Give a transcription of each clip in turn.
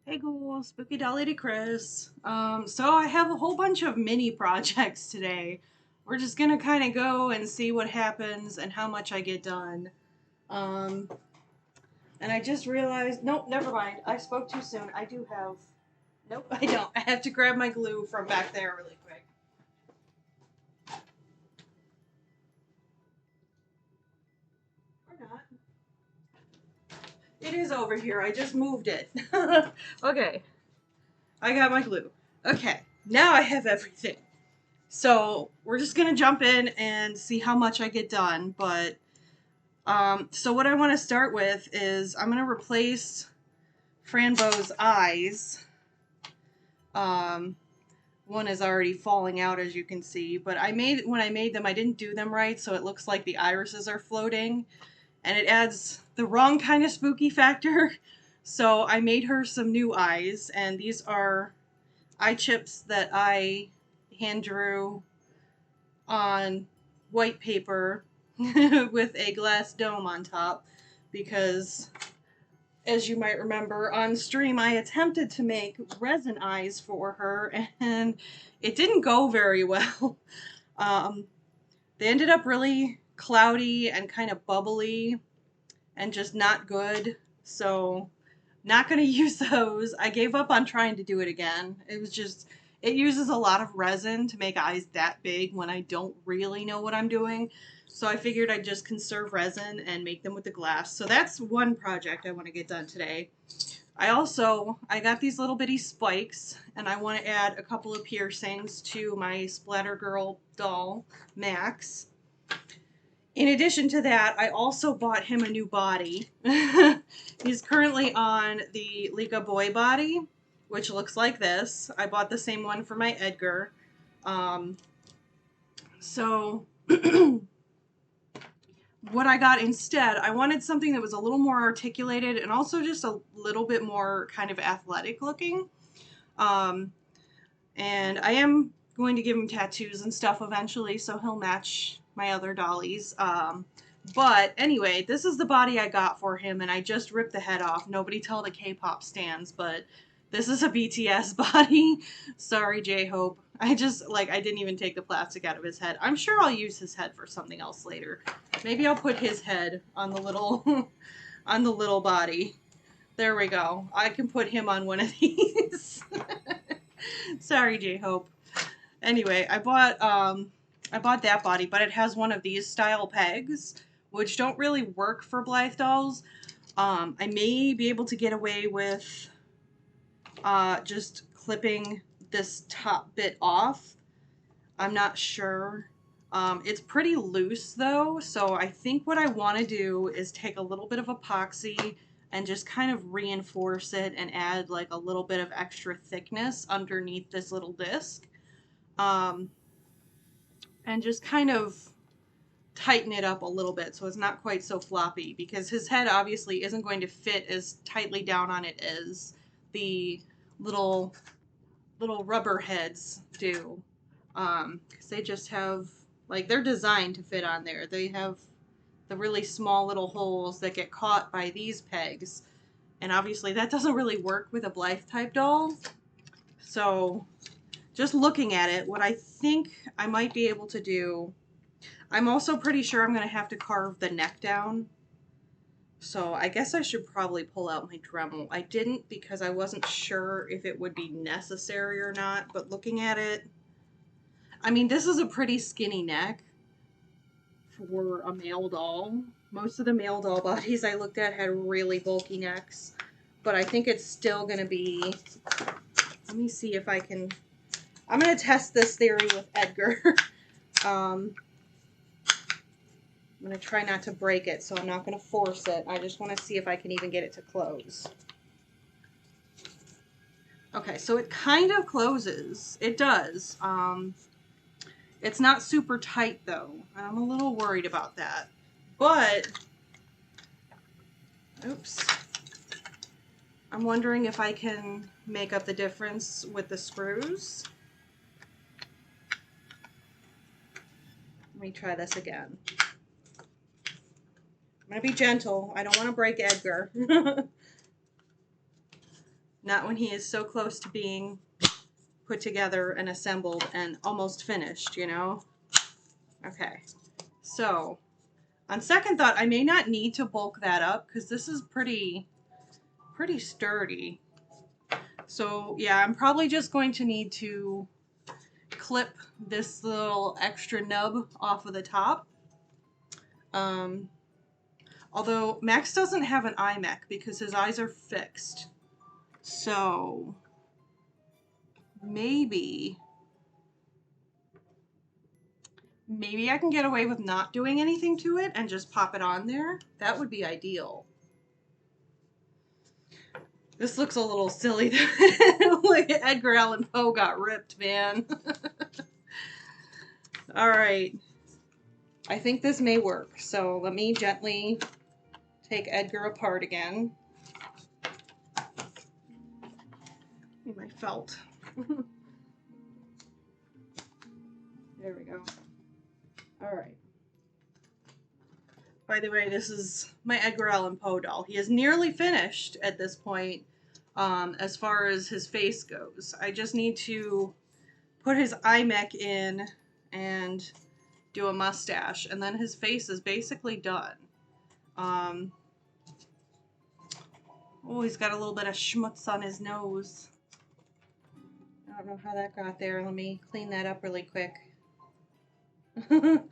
Hey ghouls, Spooky Dolly to Chris. So I have a whole bunch of mini projects today. We're just gonna kind of go and see what happens and how much I get done. Um, and I just realized, nope, never mind. I spoke too soon. I do have, nope, I don't. I have to grab my glue from back there really quick. Or not. It is over here. I just moved it. Okay, I got my glue. Okay, now I have everything. So we're just gonna jump in and see how much I get done. But so what I want to start with is I'm gonna replace Fran Bow's eyes. One is already falling out, as you can see. But when I made them, I didn't do them right, so it looks like the irises are floating, and it adds the wrong kind of spooky factor. So I made her some new eyes, and these are eye chips that I hand drew on white paper with a glass dome on top because, as you might remember, on stream I attempted to make resin eyes for her and it didn't go very well. They ended up really cloudy and kind of bubbly and just not good, so not going to use those. I gave up on trying to do it again. It uses a lot of resin to make eyes that big when I don't really know what I'm doing. So I figured I'd just conserve resin and make them with the glass. So that's one project I want to get done today. I got these little bitty spikes, and I want to add a couple of piercings to my Splatter Girl doll, Max. In addition to that, I also bought him a new body. He's currently on the Lika Boy body, which looks like this. I bought the same one for my Edgar. So what I got instead, I wanted something that was a little more articulated and also just a little bit more kind of athletic looking. And I am going to give him tattoos and stuff eventually, so he'll match my other dollies. But anyway, this is the body I got for him, and I just ripped the head off. Nobody tell the K-pop stans, but this is a BTS body. Sorry, J-Hope. I didn't even take the plastic out of his head. I'm sure I'll use his head for something else later. Maybe I'll put his head on the little, on the little body. There we go. I can put him on one of these. Sorry, J-Hope. Anyway, I bought that body, but it has one of these style pegs, which don't really work for Blythe dolls. I may be able to get away with just clipping this top bit off. I'm not sure. It's pretty loose though, so I think what I want to do is take a little bit of epoxy and just kind of reinforce it and add like a little bit of extra thickness underneath this little disc. And just kind of tighten it up a little bit so it's not quite so floppy, because his head obviously isn't going to fit as tightly down on it as the little rubber heads do, because they just have, like, they're designed to fit on there. They have the really small little holes that get caught by these pegs, and obviously that doesn't really work with a Blythe type doll. So just looking at it, what I think I might be able to do, I'm also pretty sure I'm going to have to carve the neck down. So I guess I should probably pull out my Dremel. I didn't because I wasn't sure if it would be necessary or not, but looking at it, I mean, this is a pretty skinny neck for a male doll. Most of the male doll bodies I looked at had really bulky necks, but I think it's still going to be, let me see if I can, I'm going to test this theory with Edgar. I'm going to try not to break it, so I'm not going to force it. I just want to see if I can even get it to close. Okay, so it kind of closes. It does. It's not super tight, though. I'm a little worried about that. But, oops. I'm wondering if I can make up the difference with the screws. Let me try this again. I'm going to be gentle. I don't want to break Edgar. Not when he is so close to being put together and assembled and almost finished, you know? Okay, so on second thought, I may not need to bulk that up because this is pretty sturdy. So yeah, I'm probably just going to need to clip this little extra nub off of the top. Although Max doesn't have an iMac because his eyes are fixed. So maybe I can get away with not doing anything to it and just pop it on there. That would be ideal. This looks a little silly. Like Edgar Allan Poe got ripped, man. All right. I think this may work. So let me gently take Edgar apart again. My felt. There we go. All right. By the way, this is my Edgar Allan Poe doll. He is nearly finished at this point as far as his face goes. I just need to put his iMac in and do a mustache, and then his face is basically done. Oh, he's got a little bit of schmutz on his nose. I don't know how that got there. Let me clean that up really quick. I'm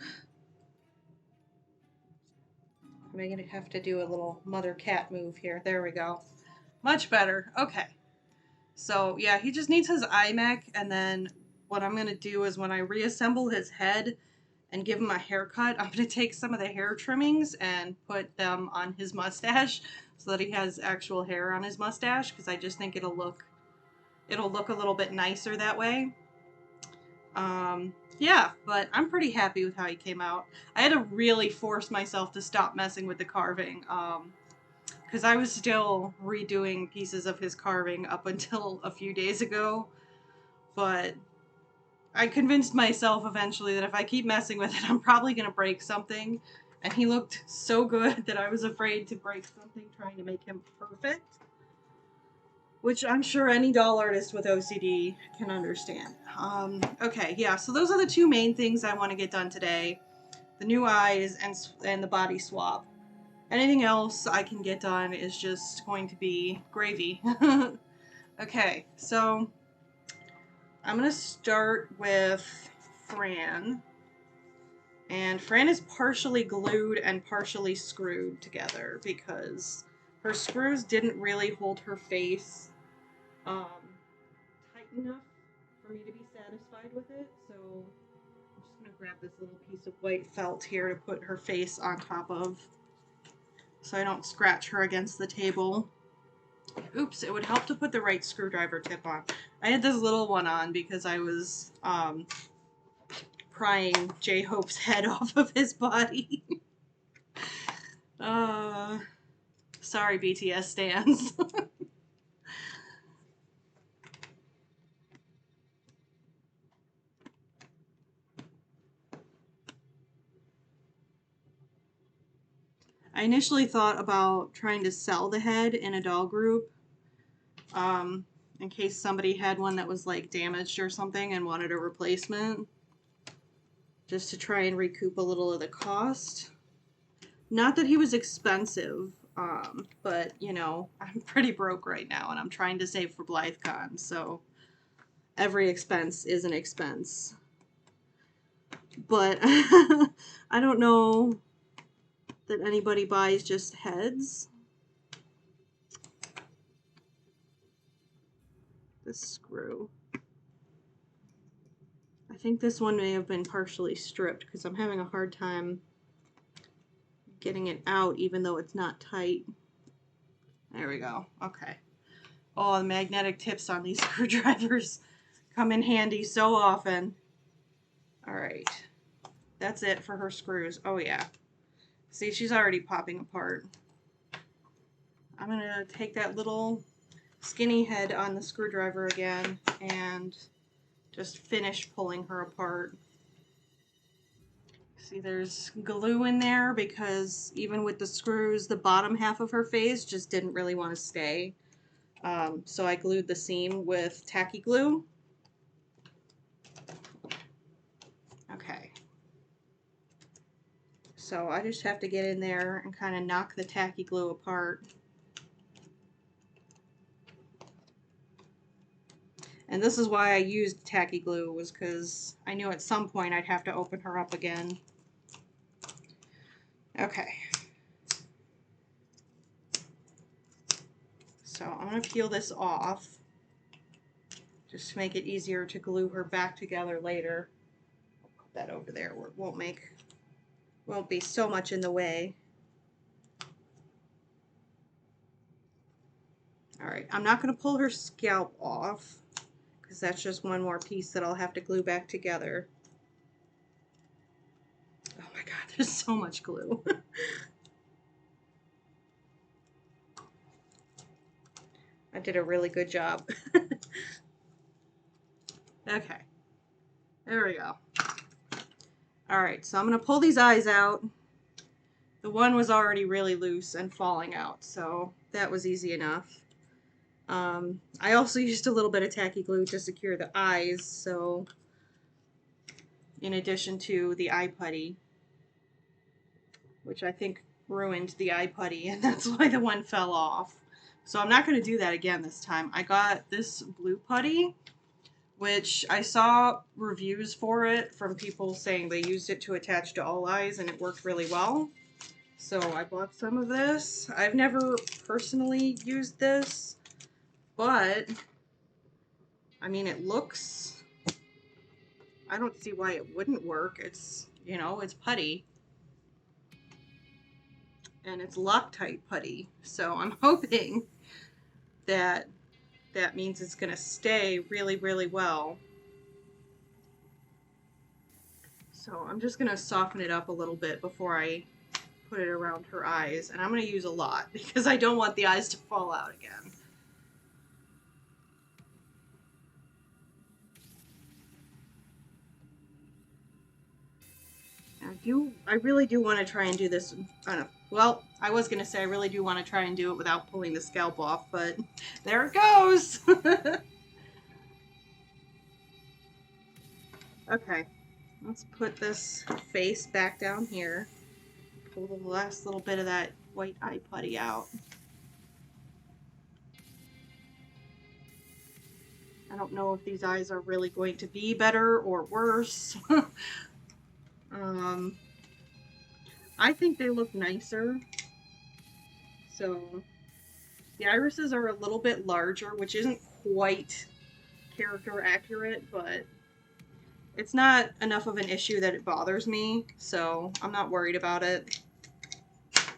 going to have to do a little mother cat move here. There we go. Much better. Okay. So yeah, he just needs his iMac, and then what I'm going to do is when I reassemble his head and give him a haircut, I'm going to take some of the hair trimmings and put them on his mustache so that he has actual hair on his mustache, because I just think it'll look a little bit nicer that way. Yeah, but I'm pretty happy with how he came out. I had to really force myself to stop messing with the carving, because I was still redoing pieces of his carving up until a few days ago, but I convinced myself eventually that if I keep messing with it, I'm probably going to break something, and he looked so good that I was afraid to break something trying to make him perfect, which I'm sure any doll artist with OCD can understand. Okay, yeah, so those are the two main things I want to get done today. The new eyes and the body swap. Anything else I can get done is just going to be gravy. Okay, so I'm going to start with Fran. And Fran is partially glued and partially screwed together because her screws didn't really hold her face tight enough for me to be satisfied with it. So I'm just going to grab this little piece of white felt here to put her face on top of so I don't scratch her against the table. Oops, it would help to put the right screwdriver tip on. I had this little one on because I was prying J-Hope's head off of his body. Sorry, BTS stans. I initially thought about trying to sell the head in a doll group, in case somebody had one that was like damaged or something and wanted a replacement, just to try and recoup a little of the cost. Not that he was expensive, but you know, I'm pretty broke right now and I'm trying to save for BlytheCon, so every expense is an expense. But I don't know that anybody buys just heads. This screw. I think this one may have been partially stripped because I'm having a hard time getting it out even though it's not tight. There we go. Okay. Oh, the magnetic tips on these screwdrivers come in handy so often. All right. That's it for her screws. Oh, yeah. See, she's already popping apart. I'm going to take that little skinny head on the screwdriver again and just finish pulling her apart. See, there's glue in there because even with the screws, the bottom half of her face just didn't really want to stay. So I glued the seam with tacky glue. Okay. So I just have to get in there and kind of knock the tacky glue apart. And this is why I used tacky glue, was because I knew at some point I'd have to open her up again. Okay. So I'm going to peel this off just to make it easier to glue her back together later. I'll put that over there where it won't be so much in the way. Alright, I'm not going to pull her scalp off because that's just one more piece that I'll have to glue back together. Oh my god, there's so much glue. I did a really good job. Okay, there we go. Alright, so I'm going to pull these eyes out. The one was already really loose and falling out, so that was easy enough. I also used a little bit of tacky glue to secure the eyes, so in addition to the eye putty, which I think ruined the eye putty, and that's why the one fell off. So I'm not going to do that again this time. I got this blue putty, which I saw reviews for it from people saying they used it to attach to all eyes and it worked really well. So I bought some of this. I've never personally used this, but I mean, it looks, I don't see why it wouldn't work. It's, you know, it's putty. And it's Loctite putty. So I'm hoping that that means it's going to stay really, really well. So I'm just going to soften it up a little bit before I put it around her eyes. And I'm going to use a lot because I don't want the eyes to fall out again. I really do want to try and do this. Well, I was going to say I really do want to try and do it without pulling the scalp off, but there it goes. Okay, let's put this face back down here. Pull the last little bit of that white eye putty out. I don't know if these eyes are really going to be better or worse. I think they look nicer. So the irises are a little bit larger, which isn't quite character accurate, but it's not enough of an issue that it bothers me, so I'm not worried about it. At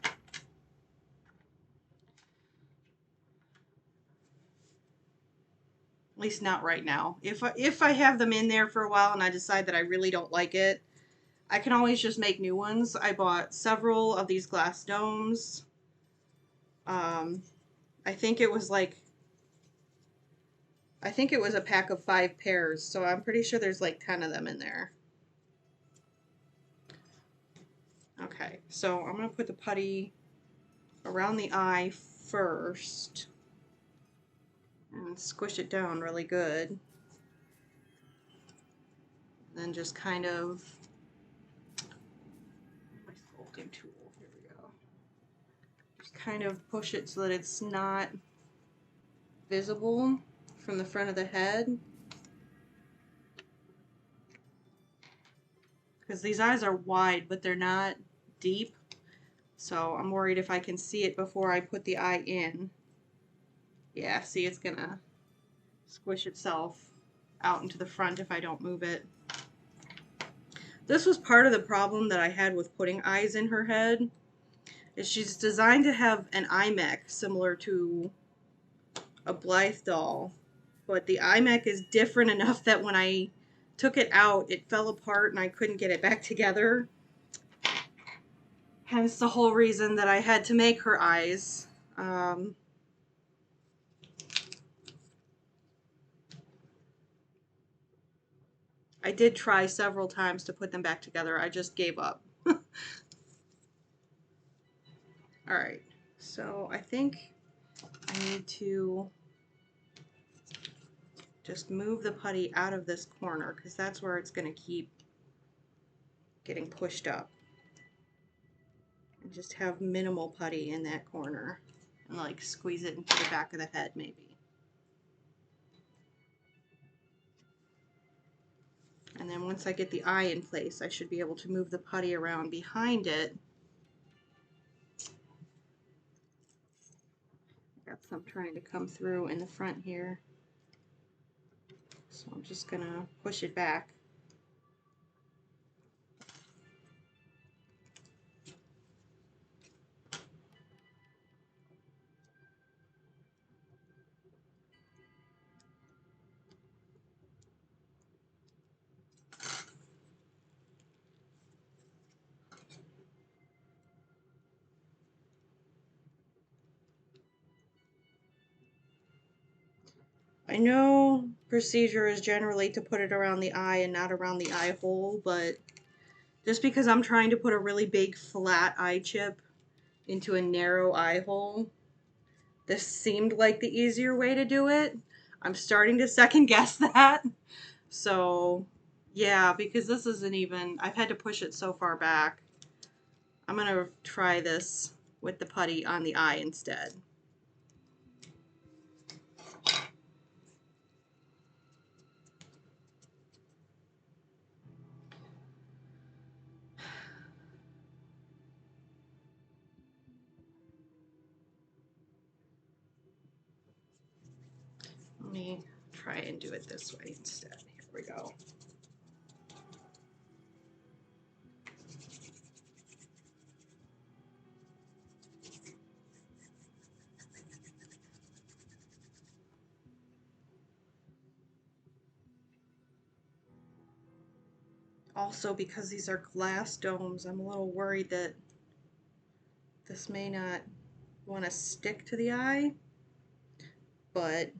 least not right now. If I have them in there for a while and I decide that I really don't like it, I can always just make new ones. I bought several of these glass domes. I think it was a pack of 5 pairs, so I'm pretty sure there's like 10 of them in there. Okay, so I'm going to put the putty around the eye first and squish it down really good. Then just kind of, my sculpting tool, here we go. Just kind of push it so that it's not visible from the front of the head. Because these eyes are wide, but they're not deep. So I'm worried if I can see it before I put the eye in. Yeah, see, it's gonna squish itself out into the front if I don't move it. This was part of the problem that I had with putting eyes in her head. Is she's designed to have an eye mech similar to a Blythe doll. But the eye mech is different enough that when I took it out, it fell apart and I couldn't get it back together. Hence the whole reason that I had to make her eyes. I did try several times to put them back together. I just gave up. Alright, so I think I need to just move the putty out of this corner because that's where it's going to keep getting pushed up. And just have minimal putty in that corner and like squeeze it into the back of the head maybe. And then once I get the eye in place, I should be able to move the putty around behind it. Got some trying to come through in the front here. So I'm just gonna push it back. I know procedure is generally to put it around the eye and not around the eye hole, but just because I'm trying to put a really big flat eye chip into a narrow eye hole, this seemed like the easier way to do it. I'm starting to second guess that. So yeah, because this isn't even, I've had to push it so far back. I'm gonna try this with the putty on the eye instead. Let me try and do it this way instead. Here we go. Also, because these are glass domes, I'm a little worried that this may not want to stick to the eye, but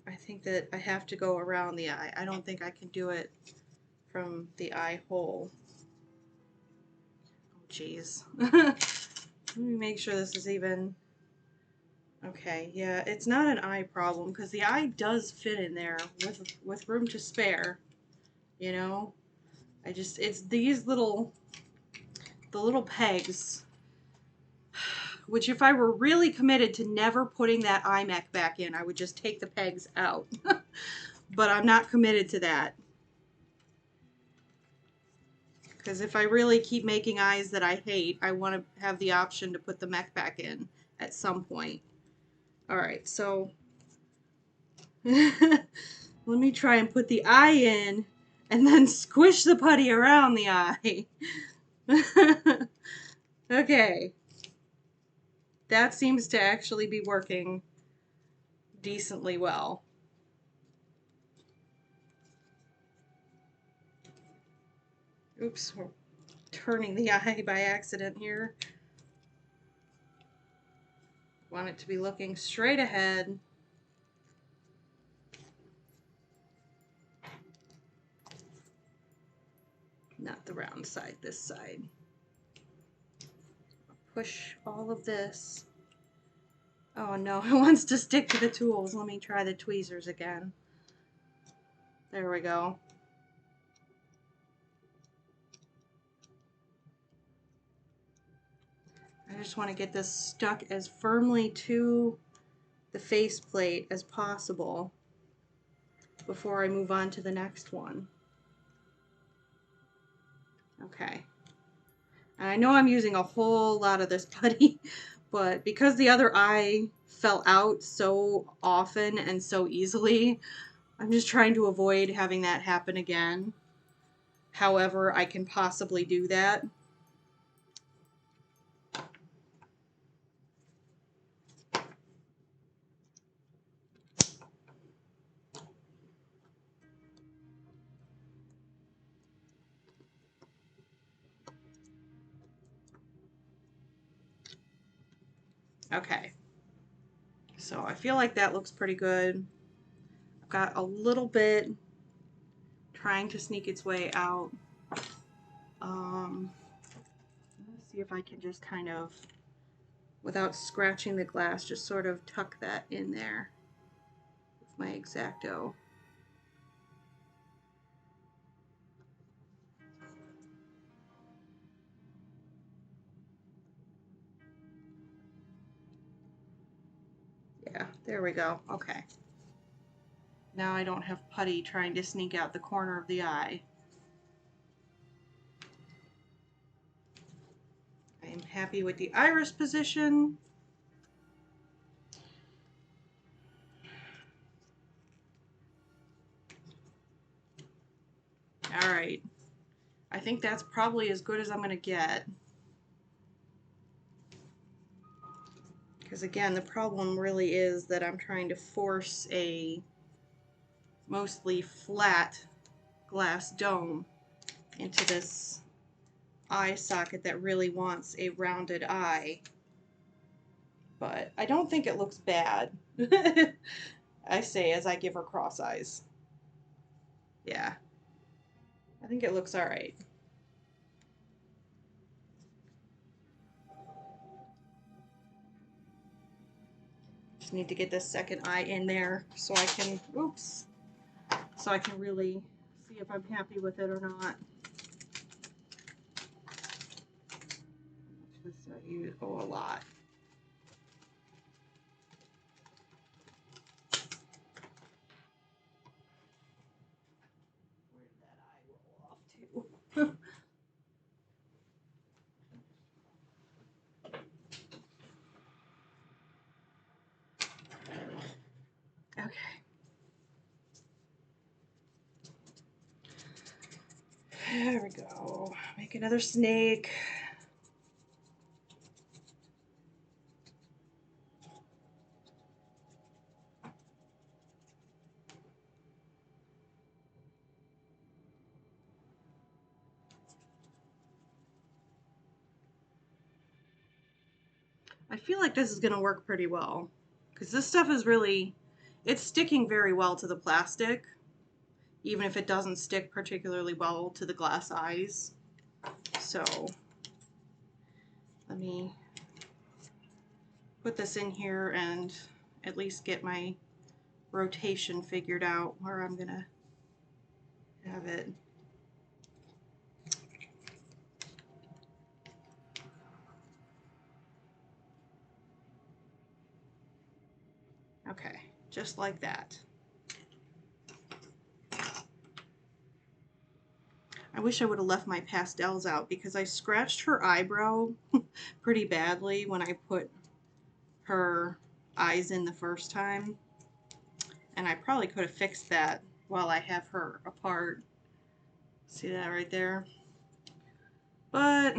I think that I have to go around the eye. I don't think I can do it from the eye hole. Oh, geez. Let me make sure this is even. Okay, yeah, it's not an eye problem because the eye does fit in there with room to spare, you know? It's these the little pegs, which if I were really committed to never putting that eye mech back in, I would just take the pegs out. But I'm not committed to that. Because if I really keep making eyes that I hate, I want to have the option to put the mech back in at some point. Alright, so let me try and put the eye in and then squish the putty around the eye. Okay. That seems to actually be working decently well. Oops, we're turning the eye by accident here. Want it to be looking straight ahead. Not the round side, this side. Push all of this. Oh no, it wants to stick to the tools. Let me try the tweezers again. There we go. I just want to get this stuck as firmly to the faceplate as possible before I move on to the next one. Okay. And I know I'm using a whole lot of this putty, but because the other eye fell out so often and so easily, I'm just trying to avoid having that happen again. However, I can possibly do that. Okay. So I feel like that looks pretty good. I've got a little bit trying to sneak its way out. Let's see if I can just kind of, without scratching the glass, just sort of tuck that in there with my X-Acto. There we go. Okay. Now I don't have putty trying to sneak out the corner of the eye. I am happy with the iris position. All right. I think that's probably as good as I'm going to get. Because again, the problem really is that I'm trying to force a mostly flat glass dome into this eye socket that really wants a rounded eye. But I don't think it looks bad. I say as I give her cross eyes. Yeah. I think it looks alright. Just need to get this second eye in there so I can, oops, so I can really see if I'm happy with it or not. Just use, oh, a lot. Where did that eye roll off to? Okay. There we go. Make another snake. I feel like this is going to work pretty well because this stuff is really, it's sticking very well to the plastic, even if it doesn't stick particularly well to the glass eyes. So let me put this in here and at least get my rotation figured out where I'm going to have it. Okay, just like that. I wish I would have left my pastels out because I scratched her eyebrow pretty badly when I put her eyes in the first time. And I probably could have fixed that while I have her apart. See that right there? But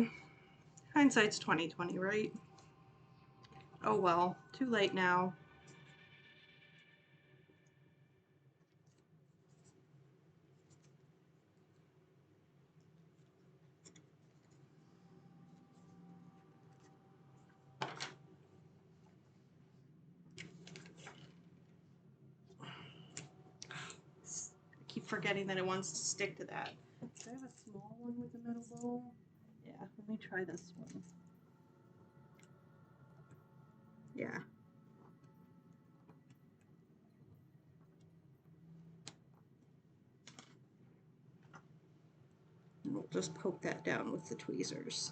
hindsight's 20/20, right? Oh well, too late now. I keep forgetting that it wants to stick to that. Do I have a small one with a metal bowl? Yeah, let me try this one. Yeah. And we'll just poke that down with the tweezers.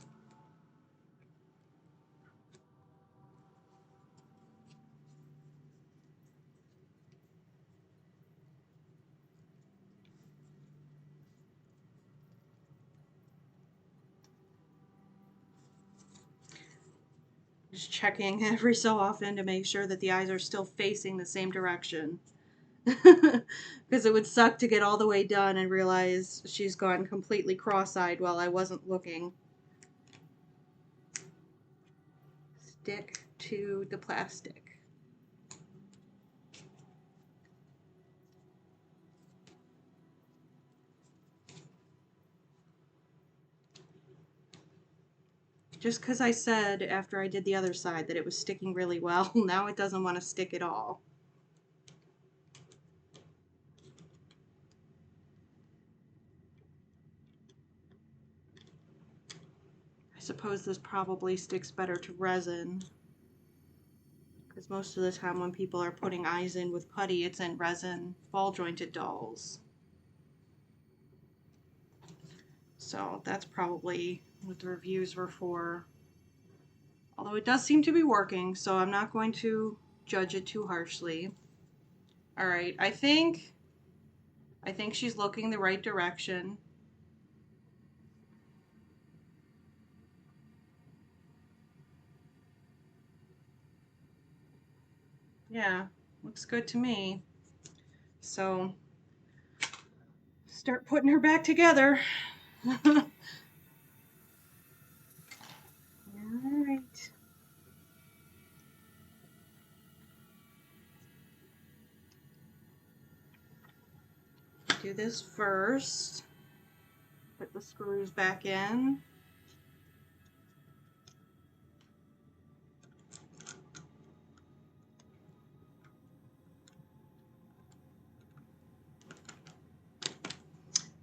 Just checking every so often to make sure that the eyes are still facing the same direction. Because it would suck to get all the way done and realize she's gone completely cross-eyed while I wasn't looking. Stick to the plastic. Just because I said after I did the other side that it was sticking really well, now it doesn't want to stick at all. I suppose this probably sticks better to resin, because most of the time when people are putting eyes in with putty, it's in resin ball jointed dolls. So that's probably what the reviews were for. Although it does seem to be working, so I'm not going to judge it too harshly. All right, I think she's looking the right direction. Yeah, looks good to me. So start putting her back together. All right. Do this first. Put the screws back in.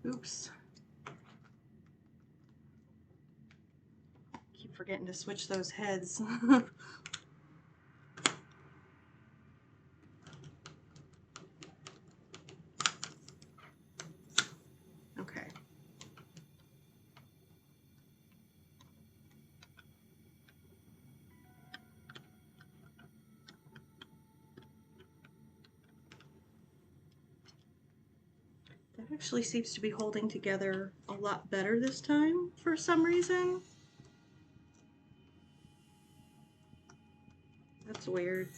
Oops. Keep forgetting to switch those heads. Okay. That actually seems to be holding together a lot better this time for some reason. That's weird.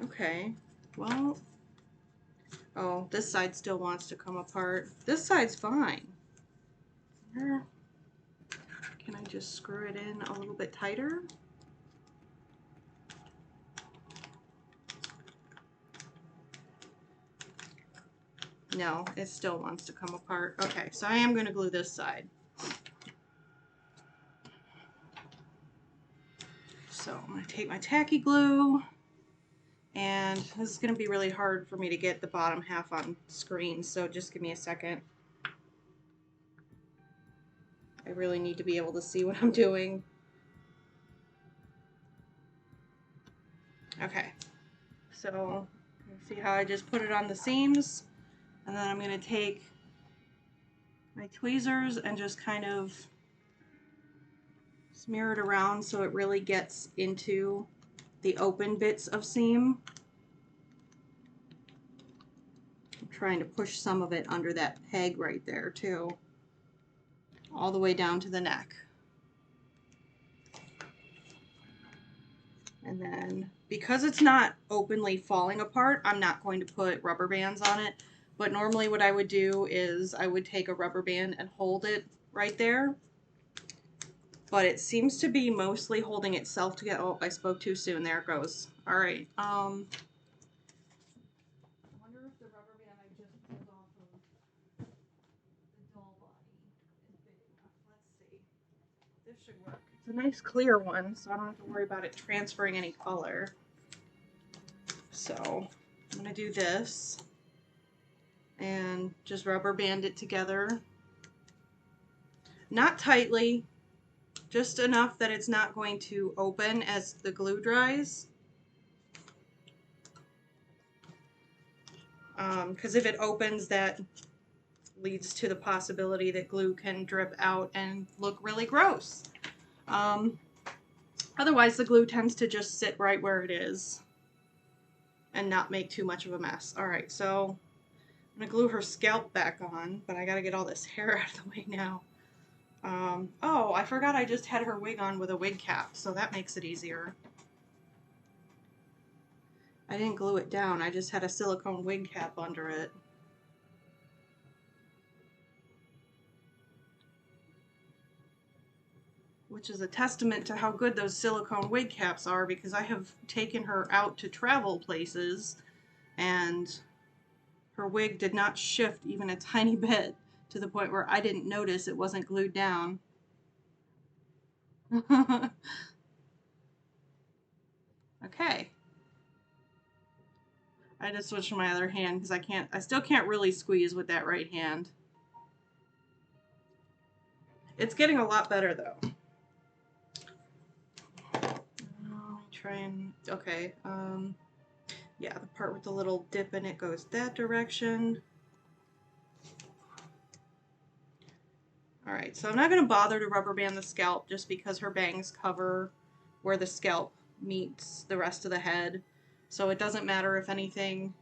Okay, well, oh, this side still wants to come apart. This side's fine. Can I just screw it in a little bit tighter? No, it still wants to come apart. Okay, so I am going to glue this side. So I'm going to take my tacky glue, and this is going to be really hard for me to get the bottom half on screen, so just give me a second. I really need to be able to see what I'm doing. Okay, so see how I just put it on the seams, and then I'm going to take my tweezers and just kind of smear it around so it really gets into the open bits of seam. I'm trying to push some of it under that peg right there too, all the way down to the neck. And then because it's not openly falling apart, I'm not going to put rubber bands on it. But normally what I would do is I would take a rubber band and hold it right there. But it seems to be mostly holding itself together. Oh, I spoke too soon. There it goes. All right. I wonder if the rubber band I just pulled off of the doll body is big enough. Let's see. This should work. It's a nice clear one, so I don't have to worry about it transferring any color. So I'm going to do this and just rubber band it together. Not tightly, just enough that it's not going to open as the glue dries. Because if it opens, that leads to the possibility that glue can drip out and look really gross. Otherwise, the glue tends to just sit right where it is and not make too much of a mess. All right, so I'm going to glue her scalp back on, but I got to get all this hair out of the way now. Oh, I forgot I just had her wig on with a wig cap, so that makes it easier. I didn't glue it down, I just had a silicone wig cap under it. Which is a testament to how good those silicone wig caps are, because I have taken her out to travel places and her wig did not shift even a tiny bit, to the point where I didn't notice it wasn't glued down. Okay. I had to switch to my other hand because I still can't really squeeze with that right hand. It's getting a lot better though. try and, okay, yeah, the part with the little dip in it goes that direction. Alright, so I'm not going to bother to rubber band the scalp just because her bangs cover where the scalp meets the rest of the head. So it doesn't matter if anything,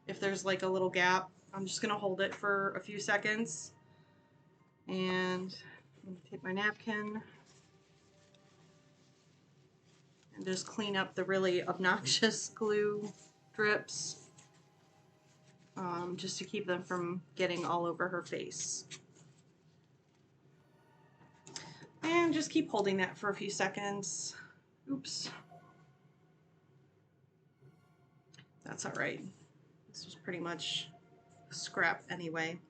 if there's like a little gap. I'm just going to hold it for a few seconds. And I'm going to take my napkin and just clean up the really obnoxious glue drips, just to keep them from getting all over her face. And just keep holding that for a few seconds. Oops. That's all right. This was pretty much scrap anyway,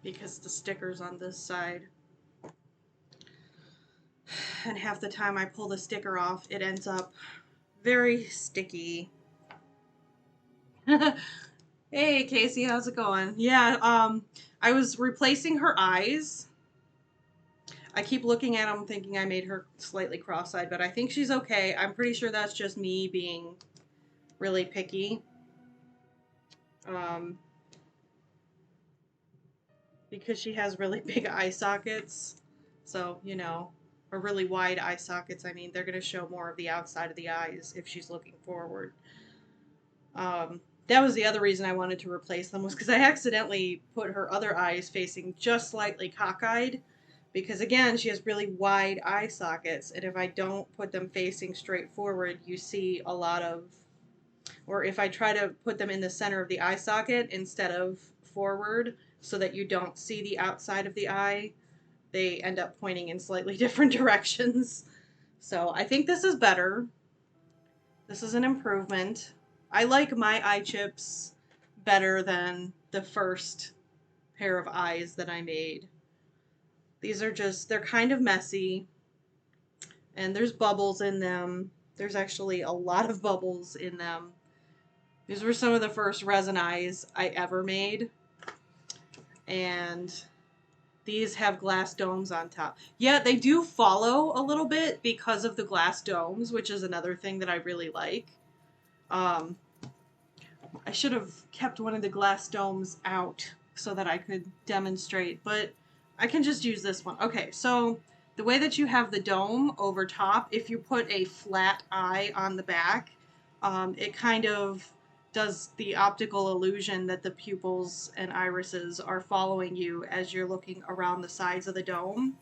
because the sticker's on this side. And half the time I pull the sticker off, it ends up very sticky. Hey Casey, how's it going? Yeah, I was replacing her eyes. I keep looking at them thinking I made her slightly cross-eyed, but I think she's okay. I'm pretty sure that's just me being really picky. Because she has really big eye sockets. So, you know, or really wide eye sockets. I mean, they're going to show more of the outside of the eyes if she's looking forward. That was the other reason I wanted to replace them, was because I accidentally put her other eyes facing just slightly cockeyed. Because again, she has really wide eye sockets, and if I don't put them facing straight forward, you see a lot of, or if I try to put them in the center of the eye socket instead of forward so that you don't see the outside of the eye, they end up pointing in slightly different directions. So I think this is better. This is an improvement. I like my eye chips better than the first pair of eyes that I made. These are just, they're kind of messy, and there's bubbles in them. There's actually a lot of bubbles in them. These were some of the first resin eyes I ever made, and these have glass domes on top. Yeah, they do follow a little bit because of the glass domes, which is another thing that I really like. I should have kept one of the glass domes out so that I could demonstrate, but I can just use this one. Okay, so the way that you have the dome over top, if you put a flat eye on the back, it kind of does the optical illusion that the pupils and irises are following you as you're looking around the sides of the dome.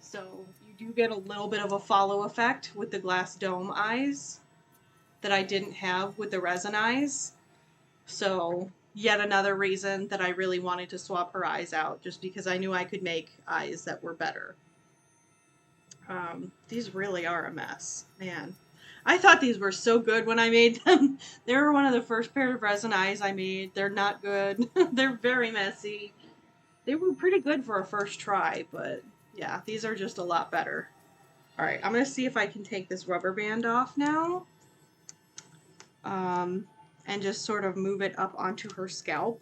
So you do get a little bit of a follow effect with the glass dome eyes that I didn't have with the resin eyes. So yet another reason that I really wanted to swap her eyes out, just because I knew I could make eyes that were better. These really are a mess, man. I thought these were so good when I made them. They were one of the first pair of resin eyes I made. They're not good. They're very messy. They were pretty good for a first try, but yeah, these are just a lot better. Alright, I'm going to see if I can take this rubber band off now. And just sort of move it up onto her scalp.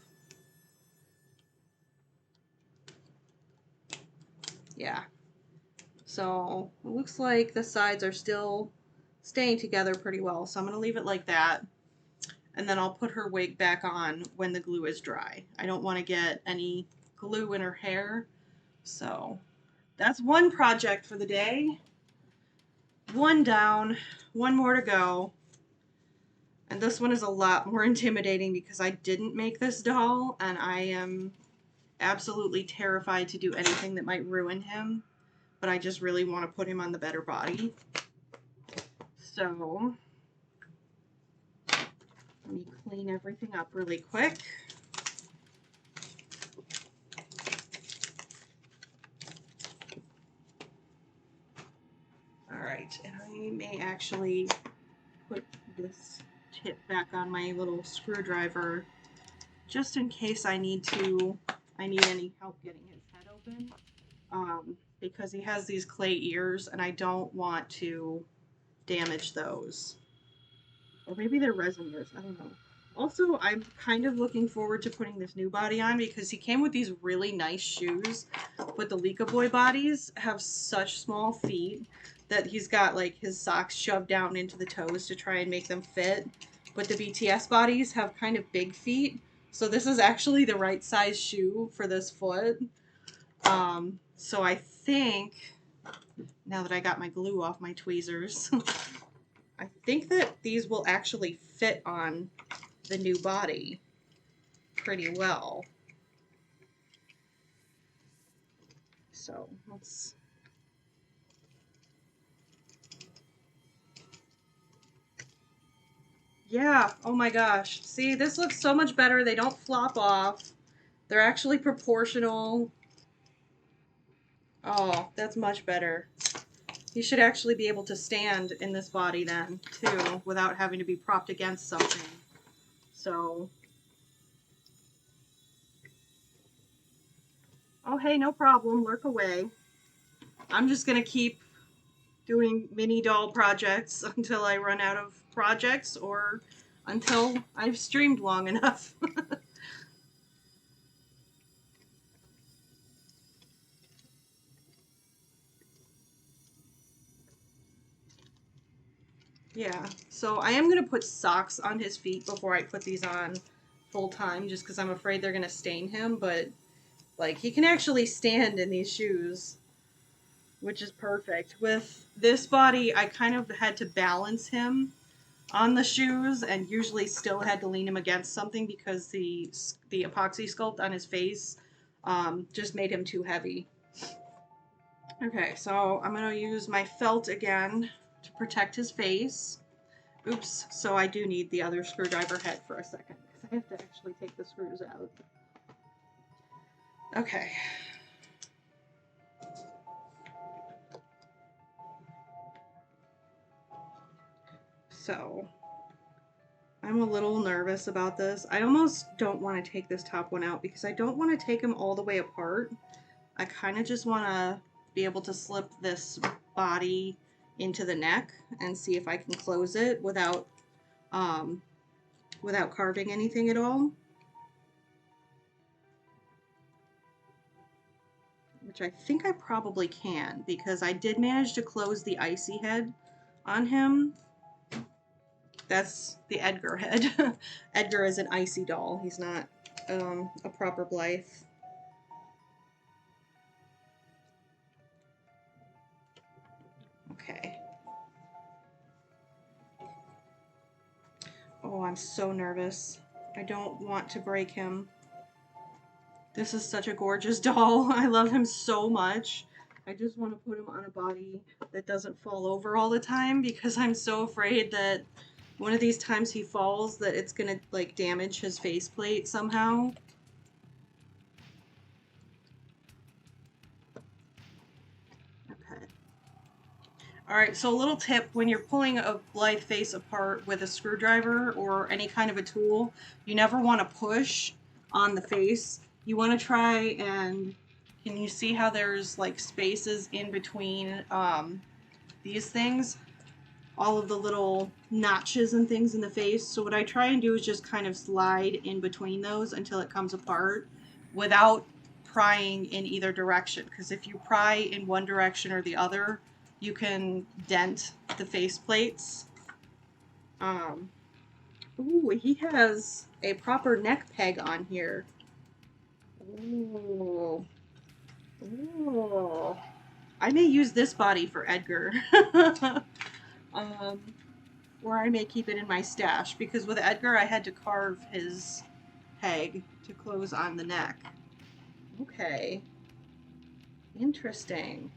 Yeah. So it looks like the sides are still staying together pretty well, so I'm going to leave it like that. And then I'll put her wig back on when the glue is dry. I don't want to get any glue in her hair. So that's one project for the day. One down, one more to go. And this one is a lot more intimidating because I didn't make this doll, and I am absolutely terrified to do anything that might ruin him. But I just really want to put him on the better body. So let me clean everything up really quick. Alright, and I may actually put this tip back on my little screwdriver just in case I need any help getting his head open. Because he has these clay ears and I don't want to damage those. Or maybe they're resin ears, I don't know. Also, I'm kind of looking forward to putting this new body on because he came with these really nice shoes, but the Lika Boy bodies have such small feet that he's got like his socks shoved down into the toes to try and make them fit. But the BTS bodies have kind of big feet, so this is actually the right size shoe for this foot. So I think, now that I got my glue off my tweezers, I think that these will actually fit on the new body pretty well. So let's... Yeah, oh my gosh. See, this looks so much better. They don't flop off. They're actually proportional. Oh, that's much better. You should actually be able to stand in this body then, too, without having to be propped against something. So... Oh, hey, no problem. Lurk away. I'm just going to keep doing mini doll projects until I run out of projects or until I've streamed long enough. Yeah, so I am going to put socks on his feet before I put these on full time just because I'm afraid they're going to stain him, but like he can actually stand in these shoes, which is perfect. With this body, I kind of had to balance him on the shoes and usually still had to lean him against something because the epoxy sculpt on his face just made him too heavy. Okay, so I'm going to use my felt again to protect his face. Oops, so I do need the other screwdriver head for a second because I have to actually take the screws out. Okay. So, I'm a little nervous about this. I almost don't want to take this top one out because I don't want to take them all the way apart. I kind of just want to be able to slip this body into the neck and see if I can close it without carving anything at all. Which I think I probably can because I did manage to close the icy head on him. That's the Edgar head. Edgar is an icy doll. He's not a proper Blythe. Okay. Oh, I'm so nervous. I don't want to break him. This is such a gorgeous doll. I love him so much. I just want to put him on a body that doesn't fall over all the time because I'm so afraid that one of these times he falls that it's gonna like damage his faceplate somehow. Okay. Alright, so a little tip, when you're pulling a Blythe face apart with a screwdriver or any kind of a tool, you never want to push on the face. You want to try and, can you see how there's like spaces in between these things? All of the little notches and things in the face. So what I try and do is just kind of slide in between those until it comes apart without prying in either direction. Because if you pry in one direction or the other, you can dent the face plates. Ooh, he has a proper neck peg on here. Ooh. Ooh. I may use this body for Edgar. Or I may keep it in my stash, because with Edgar I had to carve his peg to close on the neck. Okay. Interesting.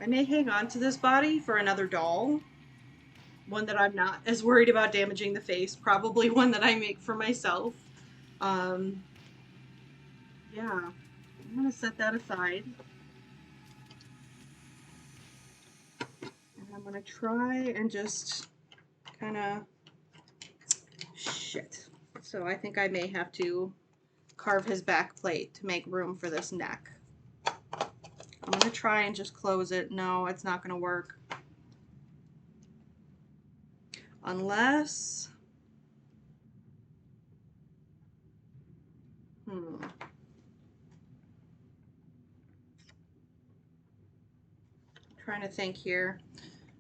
I may hang on to this body for another doll. One that I'm not as worried about damaging the face. Probably one that I make for myself. Yeah. I'm going to set that aside. And I'm going to try and just kind of... Shit. So I think I may have to carve his back plate to make room for this neck. I'm going to try and just close it. No, it's not going to work. Unless I'm trying to think here.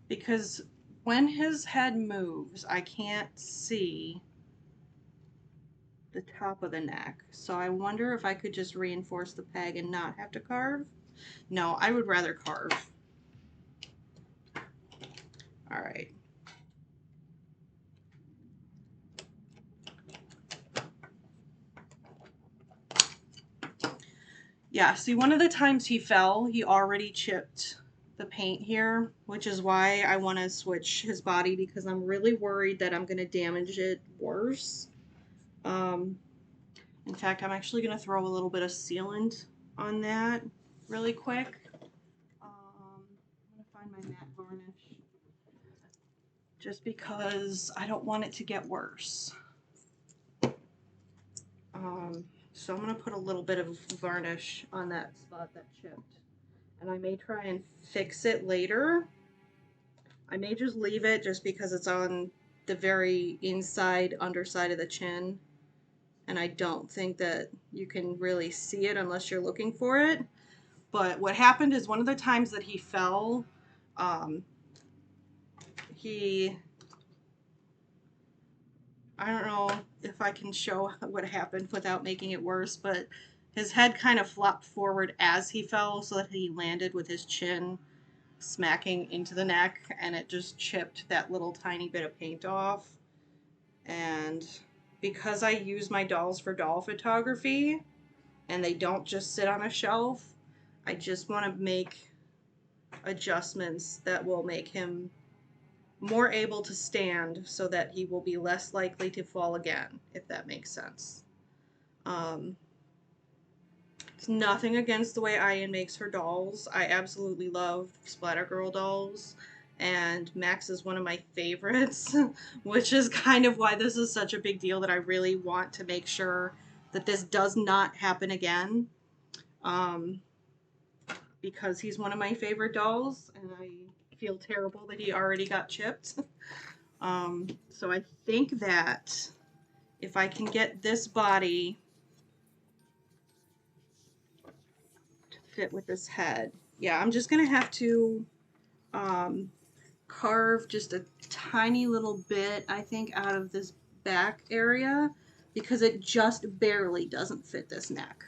Because when his head moves, I can't see the top of the neck. So I wonder if I could just reinforce the peg and not have to carve. No, I would rather carve. All right. Yeah, see, one of the times he fell, he already chipped the paint here, which is why I want to switch his body, because I'm really worried that I'm going to damage it worse. In fact, I'm actually going to throw a little bit of sealant on that really quick. I'm going to find my matte varnish just because I don't want it to get worse. So I'm going to put a little bit of varnish on that spot that chipped. And I may try and fix it later. I may just leave it just because it's on the very inside, underside of the chin. And I don't think that you can really see it unless you're looking for it. But what happened is one of the times that he fell, I don't know if I can show what happened without making it worse, but his head kind of flopped forward as he fell so that he landed with his chin smacking into the neck, and it just chipped that little tiny bit of paint off. And because I use my dolls for doll photography and they don't just sit on a shelf, I just want to make adjustments that will make him more able to stand so that he will be less likely to fall again, if that makes sense. It's nothing against the way Ian makes her dolls. I absolutely love Splatter Girl dolls, and Max is one of my favorites, which is kind of why this is such a big deal, that I really want to make sure that this does not happen again, because he's one of my favorite dolls, and I feel terrible that he already got chipped. So I think that if I can get this body to fit with this head, yeah, I'm just gonna have to carve just a tiny little bit, I think, out of this back area, because it just barely doesn't fit this neck.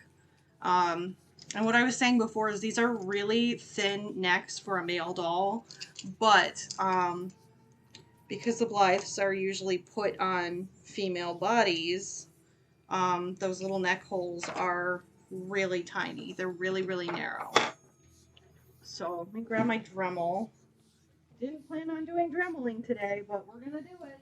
And what I was saying before is these are really thin necks for a male doll, but because the Blythes are usually put on female bodies, those little neck holes are really tiny. They're really, really narrow. So let me grab my Dremel. Didn't plan on doing dremeling today, but we're gonna do it.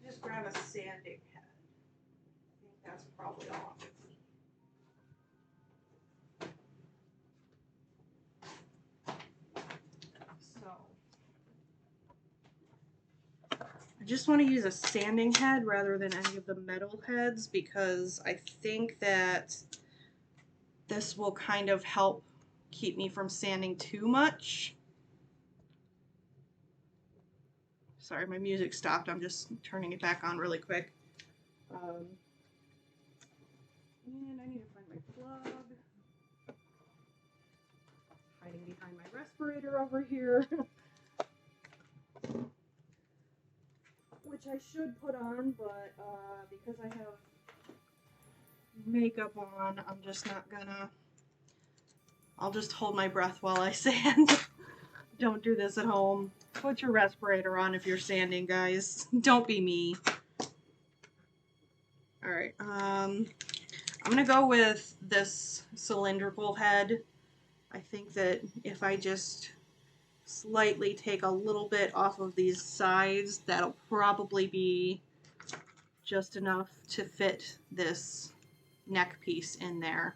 Just grab a sanding head. I think that's probably all I'm So I just want to use a sanding head rather than any of the metal heads, because I think that this will kind of help keep me from sanding too much. Sorry, my music stopped. I'm just turning it back on really quick. And I need to find my plug. Hiding behind my respirator over here. Which I should put on, but because I have makeup on, I'm just not gonna. I'll just hold my breath while I sand. Don't do this at home. Put your respirator on if you're sanding, guys. Don't be me. Alright, I'm gonna go with this cylindrical head. I think that if I just slightly take a little bit off of these sides, that'll probably be just enough to fit this neck piece in there.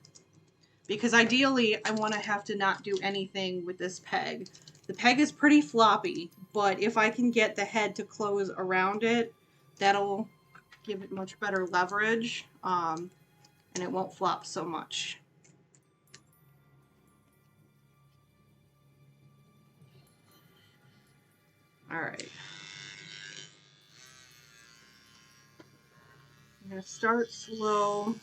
Because ideally, I want to have to not do anything with this peg. The peg is pretty floppy, but if I can get the head to close around it, that'll give it much better leverage, and it won't flop so much. All right. I'm going to start slow.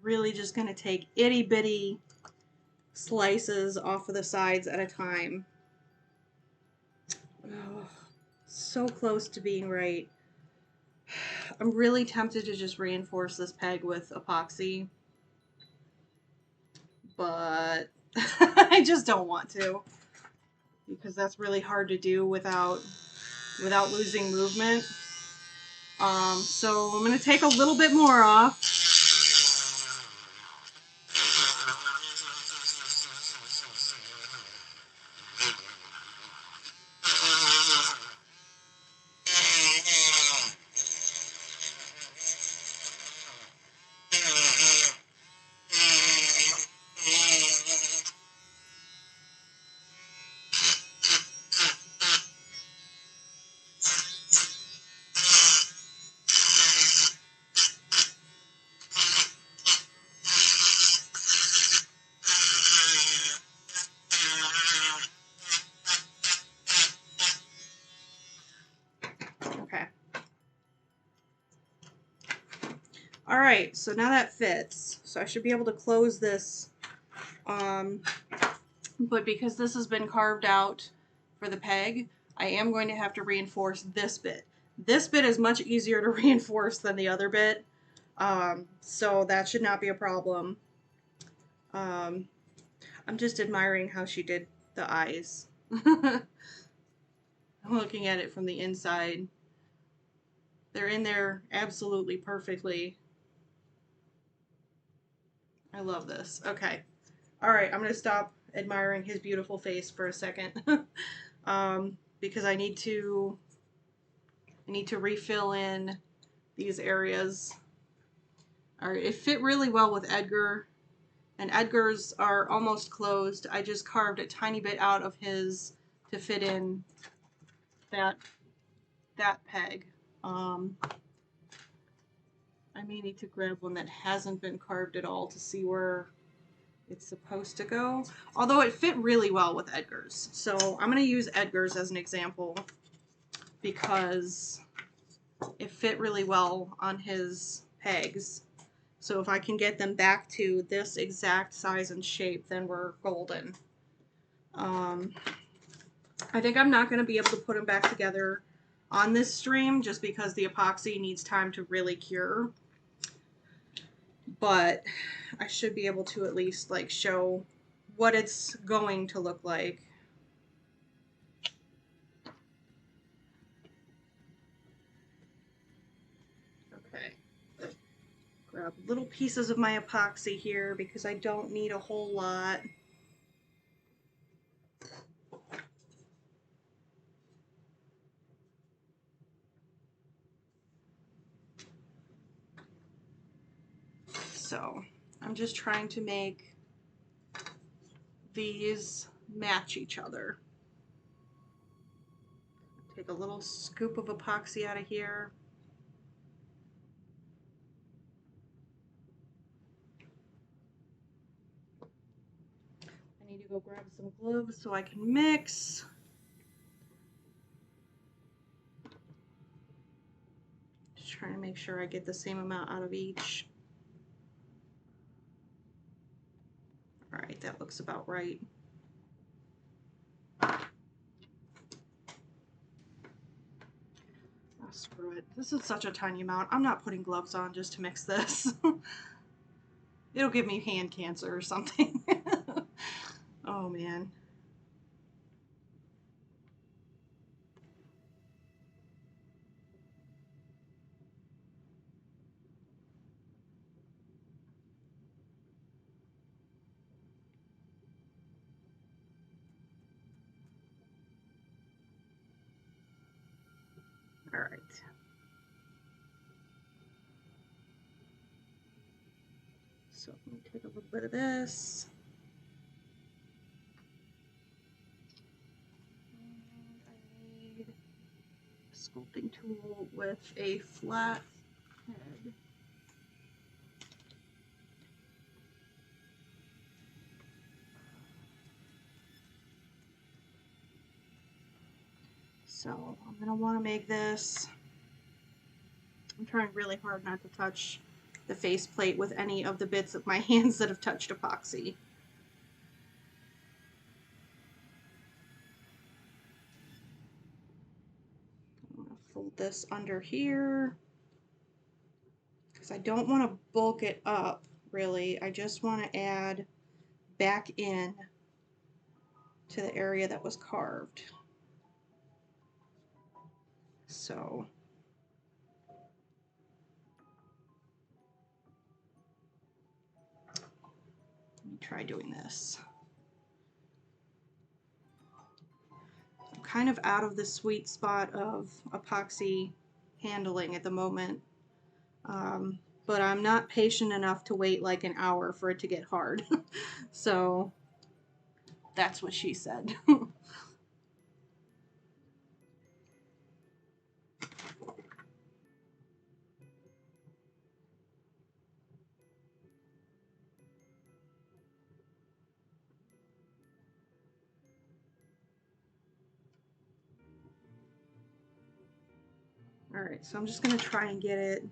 Really just going to take itty bitty slices off of the sides at a time. Oh, so close to being right. I'm really tempted to just reinforce this peg with epoxy, but I just don't want to, because that's really hard to do without losing movement. So I'm going to take a little bit more off. Alright, so now that fits. So I should be able to close this. But because this has been carved out for the peg, I am going to have to reinforce this bit. This bit is much easier to reinforce than the other bit. So that should not be a problem. I'm just admiring how she did the eyes. I'm looking at it from the inside. They're in there absolutely perfectly. I love this. Okay. Alright, I'm going to stop admiring his beautiful face for a second. Because I need to refill in these areas. Alright, it fit really well with Edgar. And Edgar's are almost closed. I just carved a tiny bit out of his to fit in that peg. I may need to grab one that hasn't been carved at all to see where it's supposed to go. Although it fit really well with Edgar's. So I'm going to use Edgar's as an example because it fit really well on his pegs. So if I can get them back to this exact size and shape, then we're golden. I think I'm not going to be able to put them back together on this stream just because the epoxy needs time to really cure. But I should be able to at least like show what it's going to look like. Okay. Grab little pieces of my epoxy here because I don't need a whole lot. So I'm just trying to make these match each other. Take a little scoop of epoxy out of here. I need to go grab some gloves so I can mix. Just trying to make sure I get the same amount out of each. All right, that looks about right. Oh, screw it. This is such a tiny amount. I'm not putting gloves on just to mix this. It'll give me hand cancer or something. Oh, man. All right. So I'm going to take a little bit of this. And I need a sculpting tool with a flat head. So I'm going to want to make this. I'm trying really hard not to touch the faceplate with any of the bits of my hands that have touched epoxy. I'm going to fold this under here because I don't want to bulk it up really. I just want to add back in to the area that was carved. So let me try doing this. I'm kind of out of the sweet spot of epoxy handling at the moment, but I'm not patient enough to wait like an hour for it to get hard. So that's what she said. Alright, so I'm just going to try and get it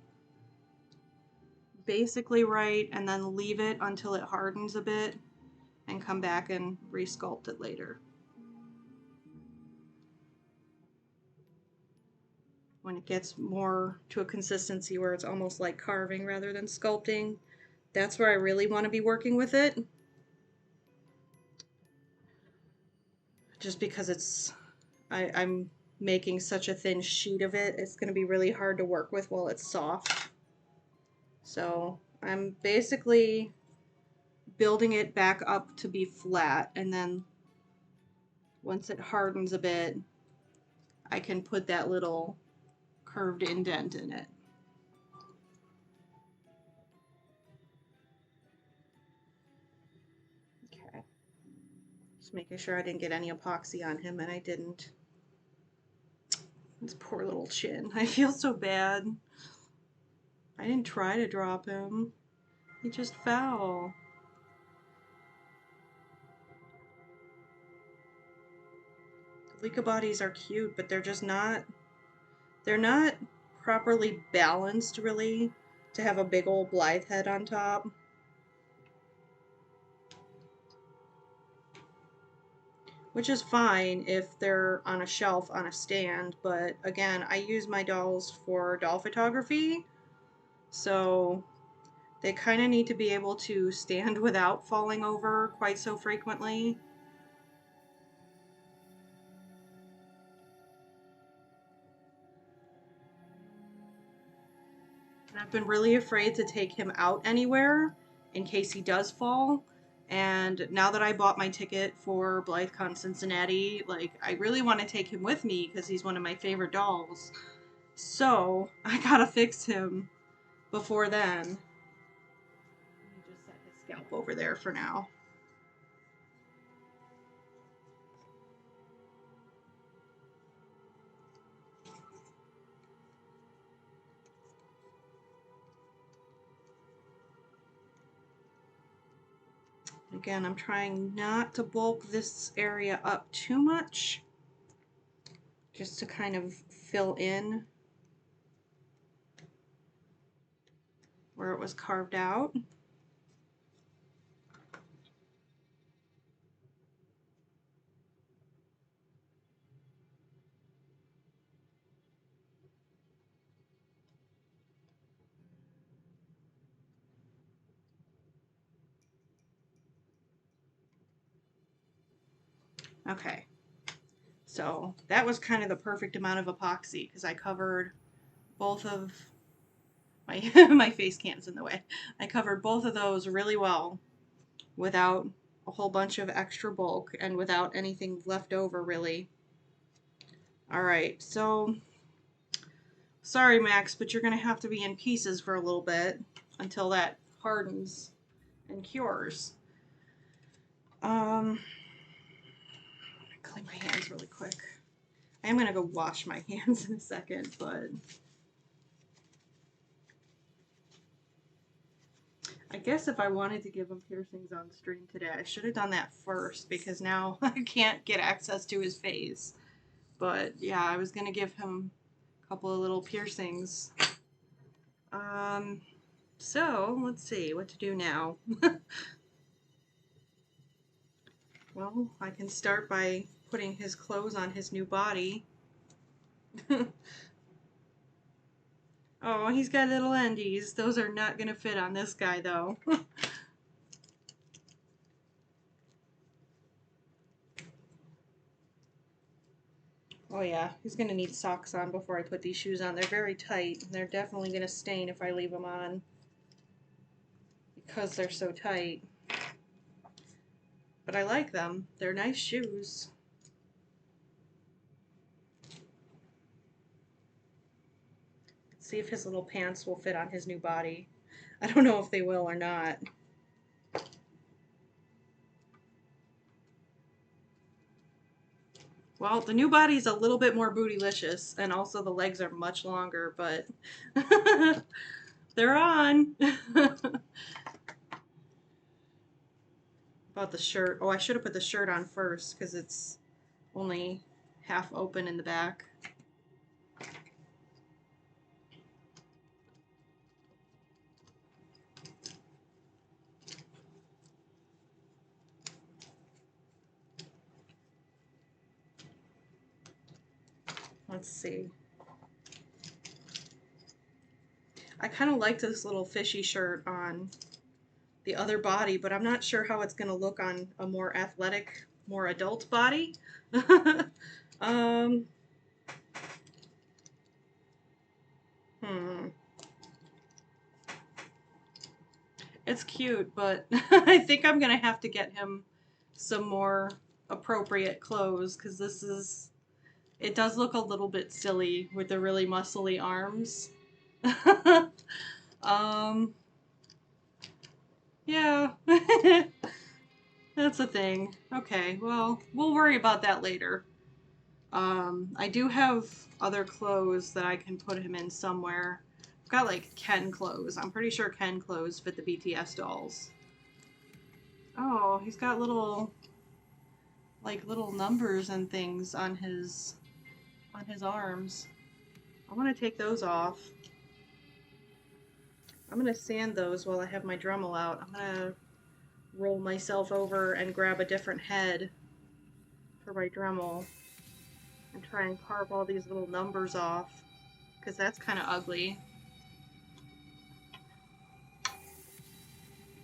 basically right and then leave it until it hardens a bit and come back and resculpt it later. When it gets more to a consistency where it's almost like carving rather than sculpting, that's where I really want to be working with it. Just because it's, I'm making such a thin sheet of it, it's going to be really hard to work with while it's soft. So I'm basically building it back up to be flat, and then once it hardens a bit, I can put that little curved indent in it. Okay. Just making sure I didn't get any epoxy on him, and I didn't. His poor little chin. I feel so bad. I didn't try to drop him. He just fell. Leica bodies are cute, but they're just not, they're not properly balanced really to have a big old Blythe head on top. Which is fine if they're on a shelf on a stand, but again, I use my dolls for doll photography, so they kind of need to be able to stand without falling over quite so frequently. And I've been really afraid to take him out anywhere in case he does fall. And now that I bought my ticket for BlytheCon Cincinnati, like, I really want to take him with me because he's one of my favorite dolls. So I gotta fix him before then. Let me just set his scalp over there for now. Again, I'm trying not to bulk this area up too much, just to kind of fill in where it was carved out. Okay, so that was kind of the perfect amount of epoxy because I covered both of my, my face cam's in the way. I covered both of those really well without a whole bunch of extra bulk and without anything left over really. Alright, so Sorry, Max, but you're going to have to be in pieces for a little bit until that hardens and cures. Clean my hands really quick. I am going to go wash my hands in a second, but I guess if I wanted to give him piercings on stream today, I should have done that first, because now I can't get access to his face. But yeah, I was going to give him a couple of little piercings. So let's see what to do now. Well, I can start by putting his clothes on his new body. Oh, he's got little undies. Those are not going to fit on this guy, though. Oh yeah, he's going to need socks on before I put these shoes on. They're very tight. They're definitely going to stain if I leave them on, because they're so tight. But I like them. They're nice shoes. Let's see if his little pants will fit on his new body. I don't know if they will or not. Well, the new body's a little bit more bootylicious, and also the legs are much longer, but they're on. About the shirt. Oh, I should have put the shirt on first, because it's only half open in the back. Let's see. I kind of like this little fishy shirt on the other body, but I'm not sure how it's going to look on a more athletic, more adult body. It's cute, but I think I'm going to have to get him some more appropriate clothes, because it does look a little bit silly with the really muscly arms. Yeah. That's a thing. Okay, well, we'll worry about that later. I do have other clothes that I can put him in somewhere. I've got like Ken clothes. I'm pretty sure Ken clothes fit the BTS dolls. Oh, he's got little numbers and things on his arms. I want to take those off. I'm going to sand those while I have my Dremel out. I'm going to roll myself over and grab a different head for my Dremel and try and carve all these little numbers off, because that's kind of ugly.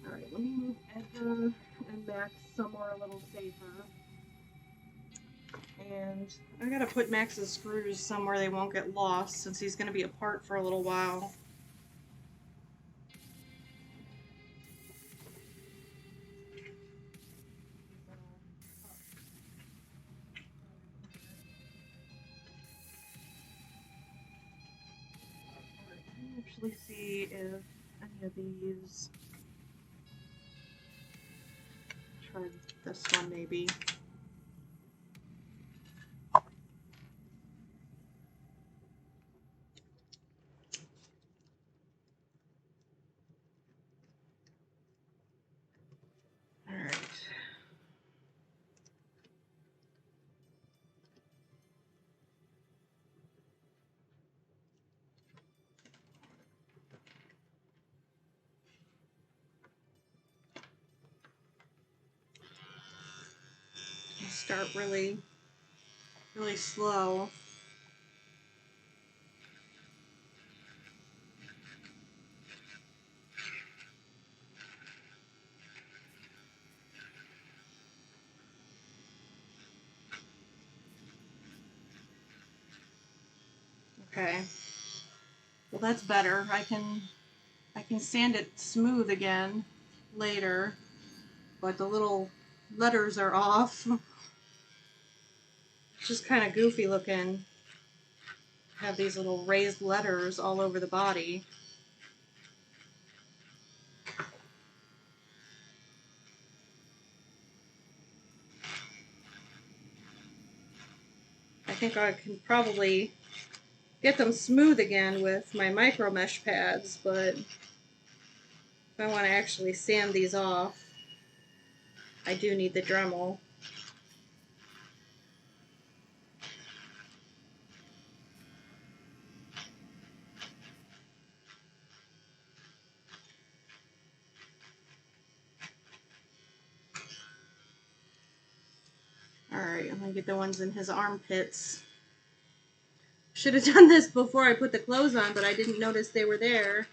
Alright, let me move Edgar and Max somewhere a little safer. And I gotta put Max's screws somewhere they won't get lost, since he's gonna be apart for a little while. Actually see if any of these, try this one maybe. Alright. Start really slow. Okay. Well, that's better. I can sand it smooth again later, but the little letters are off. It's just kind of goofy looking. have these little raised letters all over the body. I think I can probably get them smooth again with my micro mesh pads, but if I want to actually sand these off, I do need the Dremel. Alright, I'm going to get the ones in his armpits. Should have done this before I put the clothes on, but I didn't notice they were there.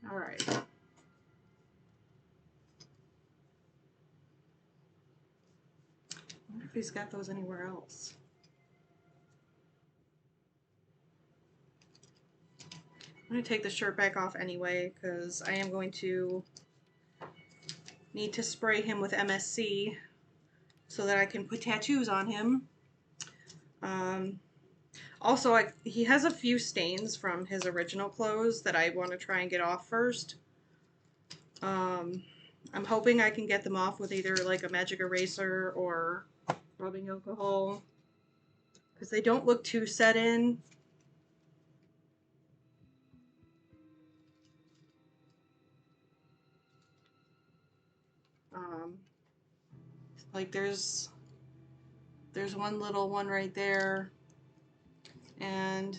Alright. I wonder if he's got those anywhere else. I'm going to take the shirt back off anyway, because I am going to need to spray him with MSC so that I can put tattoos on him. Also, he has a few stains from his original clothes that I want to try and get off first. I'm hoping I can get them off with either like a magic eraser or rubbing alcohol, because they don't look too set in. Like there's one little one right there, and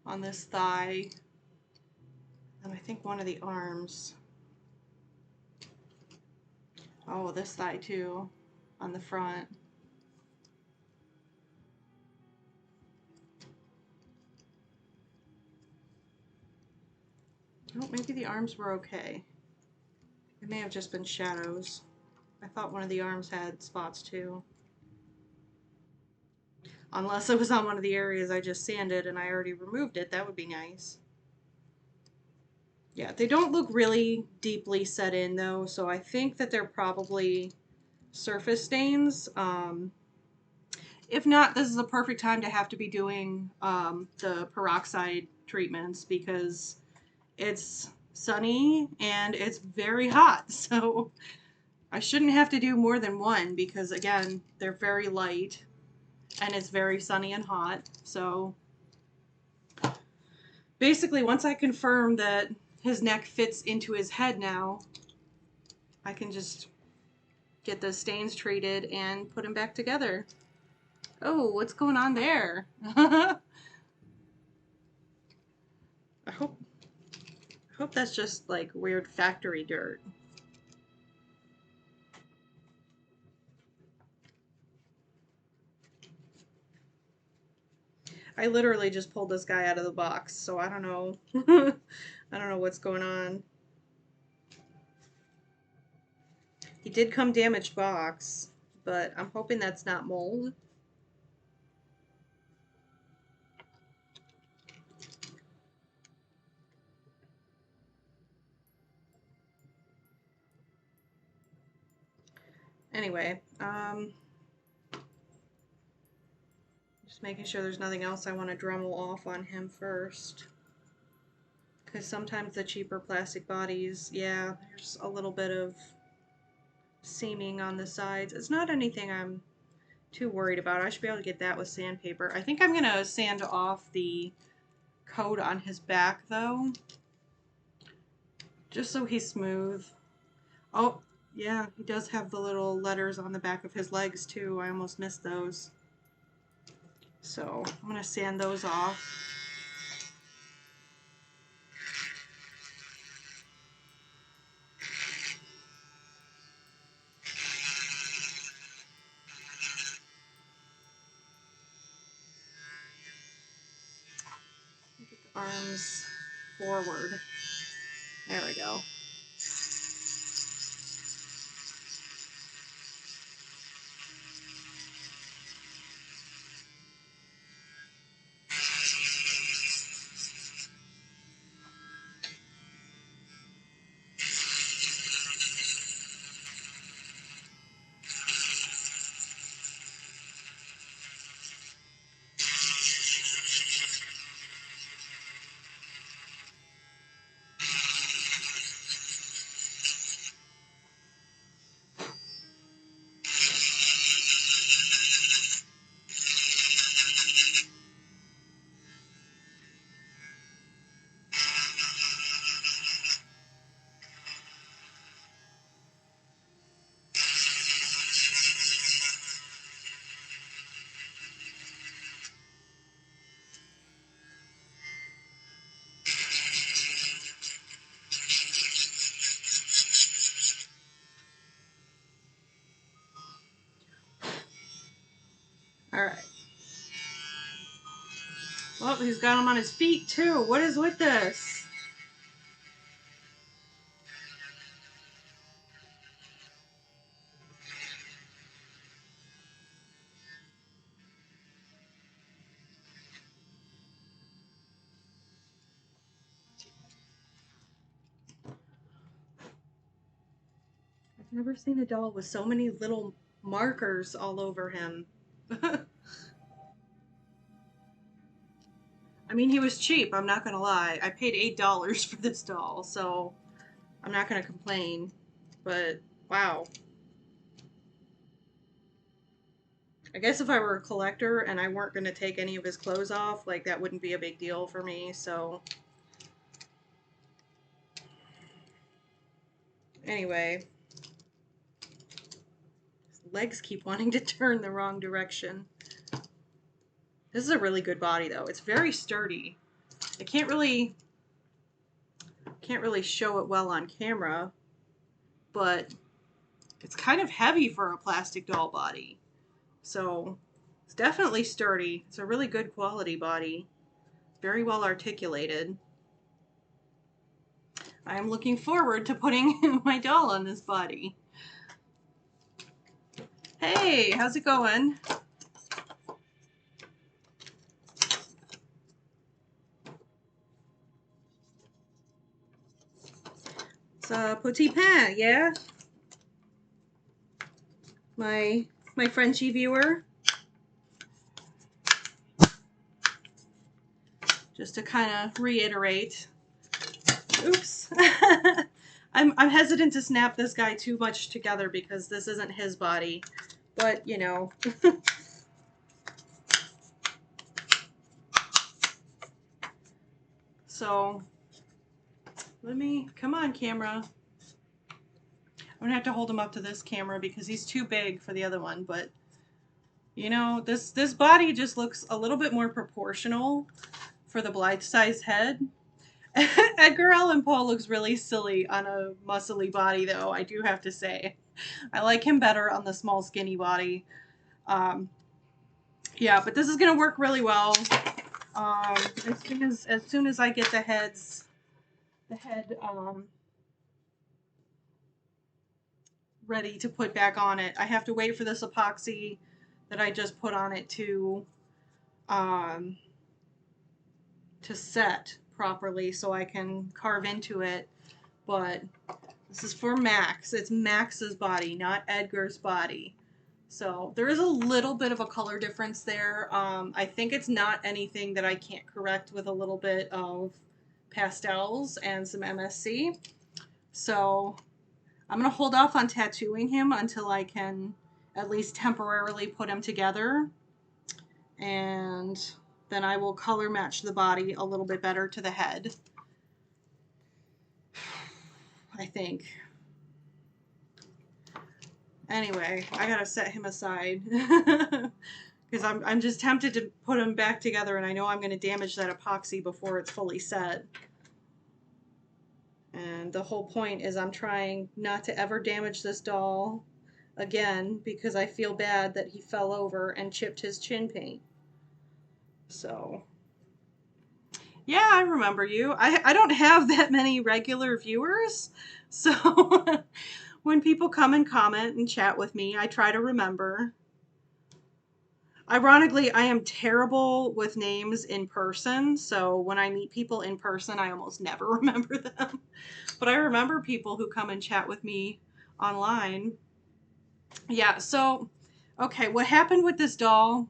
on this thigh, and I think one of the arms. Oh, this thigh too, on the front. Oh, maybe the arms were okay. It may have just been shadows. I thought one of the arms had spots too. Unless it was on one of the areas I just sanded and I already removed it, that would be nice. Yeah, they don't look really deeply set in though, so I think that they're probably surface stains. If not, this is the perfect time to have to be doing the peroxide treatments, because it's sunny and it's very hot, so I shouldn't have to do more than one, because again, they're very light and it's very sunny and hot. So basically, once I confirm that his neck fits into his head now, I can just get the stains treated and put him back together. Oh, what's going on there? I hope that's just like weird factory dirt. I literally just pulled this guy out of the box, so I don't know. I don't know what's going on. He did come damaged box, but I'm hoping that's not mold. Anyway, just making sure there's nothing else I want to Dremel off on him first. Because sometimes the cheaper plastic bodies, yeah, there's a little bit of seaming on the sides. It's not anything I'm too worried about. I should be able to get that with sandpaper. I think I'm going to sand off the coat on his back though, just so he's smooth. Oh, yeah, he does have the little letters on the back of his legs too. I almost missed those. So I'm going to sand those off. Get the arms forward. There we go. All right. Well, he's got him on his feet too. What is with this? I've never seen a doll with so many little markers all over him. I mean, he was cheap, I'm not gonna lie. I paid $8 for this doll, so I'm not gonna complain. But, wow. I guess if I were a collector and I weren't gonna take any of his clothes off, like, that wouldn't be a big deal for me, so. Anyway. His legs keep wanting to turn the wrong direction. This is a really good body, though. It's very sturdy. I can't really show it well on camera, but it's kind of heavy for a plastic doll body. So it's definitely sturdy. It's a really good quality body. Very well articulated. I am looking forward to putting my doll on this body. Hey, how's it going? It's Petit Pain, yeah? My Frenchie viewer. Just to kind of reiterate. Oops. I'm hesitant to snap this guy too much together because this isn't his body. But, you know. So, come on, camera. I'm going to have to hold him up to this camera because he's too big for the other one. But, you know, this body just looks a little bit more proportional for the Blythe-sized head. Edgar Allan Poe looks really silly on a muscly body, though, I do have to say. I like him better on the small, skinny body. Yeah, but this is going to work really well. As soon as I get the head ready to put back on it, I have to wait for this epoxy that I just put on it to set properly so I can carve into it. But this is for Max. It's Max's body, not Edgar's body. So there is a little bit of a color difference there. I think it's not anything that I can't correct with a little bit of pastels and some MSC. So I'm going to hold off on tattooing him until I can at least temporarily put him together. And then I will color match the body a little bit better to the head, I think. Anyway, I gotta set him aside because because I'm just tempted to put them back together, and I know I'm going to damage that epoxy before it's fully set. And the whole point is I'm trying not to ever damage this doll again, because I feel bad that he fell over and chipped his chin paint. So, yeah, I remember you. I don't have that many regular viewers, so when people come and comment and chat with me, I try to remember. Ironically, I am terrible with names in person, so when I meet people in person, I almost never remember them. But I remember people who come and chat with me online. Yeah, so, okay, what happened with this doll,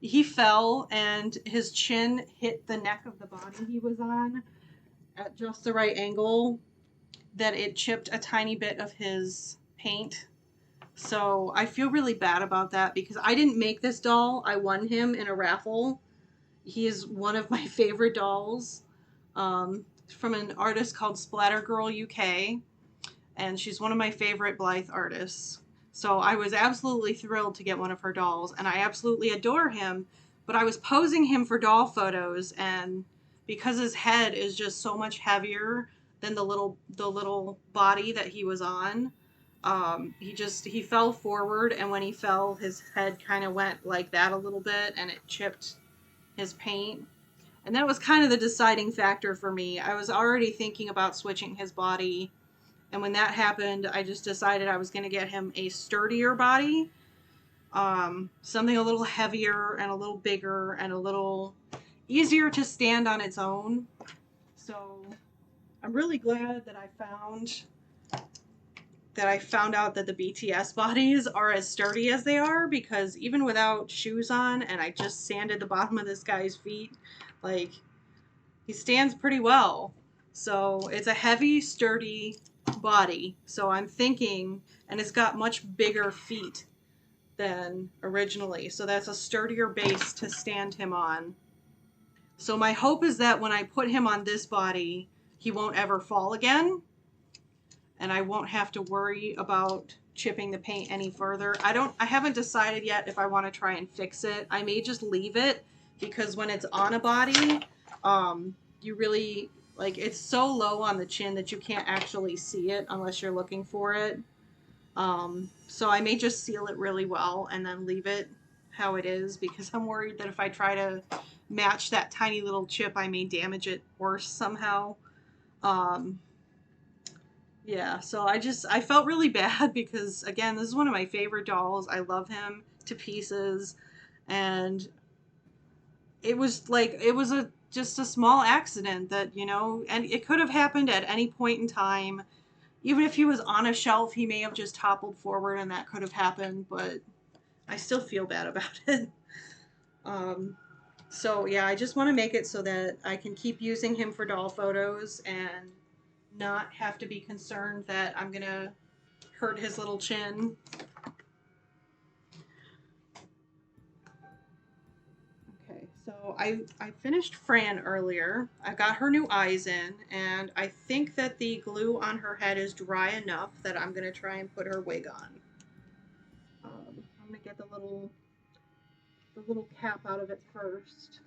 he fell and his chin hit the neck of the body he was on at just the right angle that it chipped a tiny bit of his paint. So I feel really bad about that because I didn't make this doll. I won him in a raffle. He is one of my favorite dolls, from an artist called Splatter Girl UK, and she's one of my favorite Blythe artists. So I was absolutely thrilled to get one of her dolls, and I absolutely adore him, but I was posing him for doll photos, and because his head is just so much heavier than the little body that he was on, he fell forward, and when he fell, his head kind of went like that a little bit, and it chipped his paint. And that was kind of the deciding factor for me. I was already thinking about switching his body, and when that happened, I just decided I was going to get him a sturdier body, something a little heavier and a little bigger and a little easier to stand on its own. So I'm really glad that I found out that the BTS bodies are as sturdy as they are, because even without shoes on, and I just sanded the bottom of this guy's feet, like, he stands pretty well. So it's a heavy, sturdy body. So I'm thinking, and it's got much bigger feet than originally. So that's a sturdier base to stand him on. So my hope is that when I put him on this body, he won't ever fall again, and I won't have to worry about chipping the paint any further. I haven't decided yet if I want to try and fix it. I may just leave it, because when it's on a body, you really, like, it's so low on the chin that you can't actually see it unless you're looking for it. So I may just seal it really well and then leave it how it is, because I'm worried that if I try to match that tiny little chip, I may damage it worse somehow. Yeah, so I felt really bad because, again, this is one of my favorite dolls. I love him to pieces, and it was just a small accident that, and it could have happened at any point in time. Even if he was on a shelf, he may have just toppled forward, and that could have happened, but I still feel bad about it. So yeah, I just want to make it so that I can keep using him for doll photos and not have to be concerned that I'm gonna hurt his little chin. Okay, so I finished Fran earlier. I got her new eyes in, and I think that the glue on her head is dry enough that I'm gonna try and put her wig on. I'm gonna get the little cap out of it first.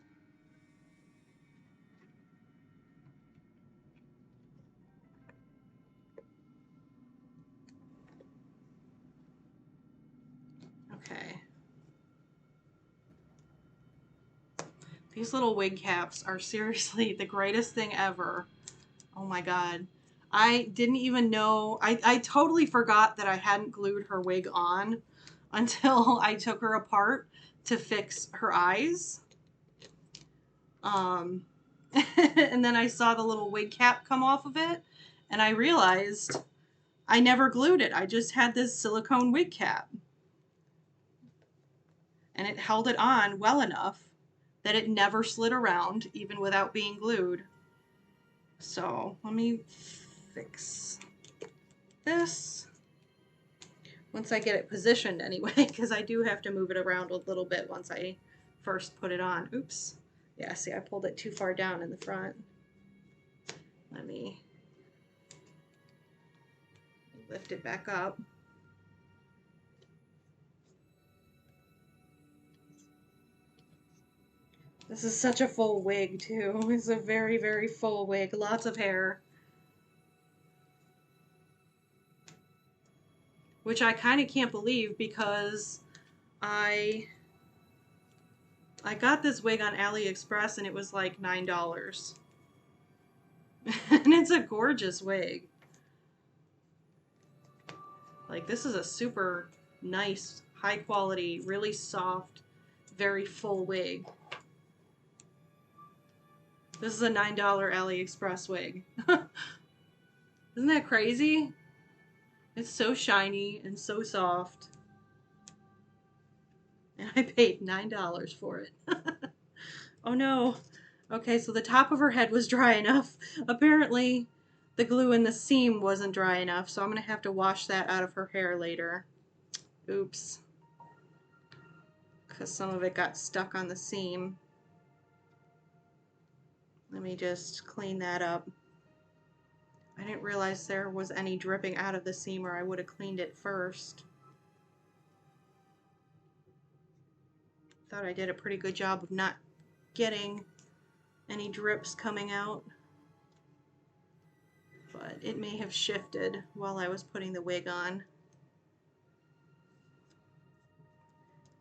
Okay. These little wig caps are seriously the greatest thing ever. Oh my god. I didn't even know. I totally forgot that I hadn't glued her wig on until I took her apart to fix her eyes. And then I saw the little wig cap come off of it, and I realized I never glued it. I just had this silicone wig cap. And it held it on well enough that it never slid around, even without being glued. So let me fix this once I get it positioned anyway, because I do have to move it around a little bit once I first put it on. Oops. Yeah, see, I pulled it too far down in the front. Let me lift it back up. This is such a full wig, too. It's a very, very full wig. Lots of hair. Which I kind of can't believe because I got this wig on AliExpress and it was like $9. And it's a gorgeous wig. Like, this is a super nice, high quality, really soft, very full wig. This is a $9 AliExpress wig. Isn't that crazy? It's so shiny and so soft. And I paid $9 for it. Oh no. Okay, so the top of her head was dry enough. Apparently, the glue in the seam wasn't dry enough, so I'm going to have to wash that out of her hair later. Oops. Because some of it got stuck on the seam. Let me just clean that up. I didn't realize there was any dripping out of the seam, or I would have cleaned it first. Thought I did a pretty good job of not getting any drips coming out. But it may have shifted while I was putting the wig on.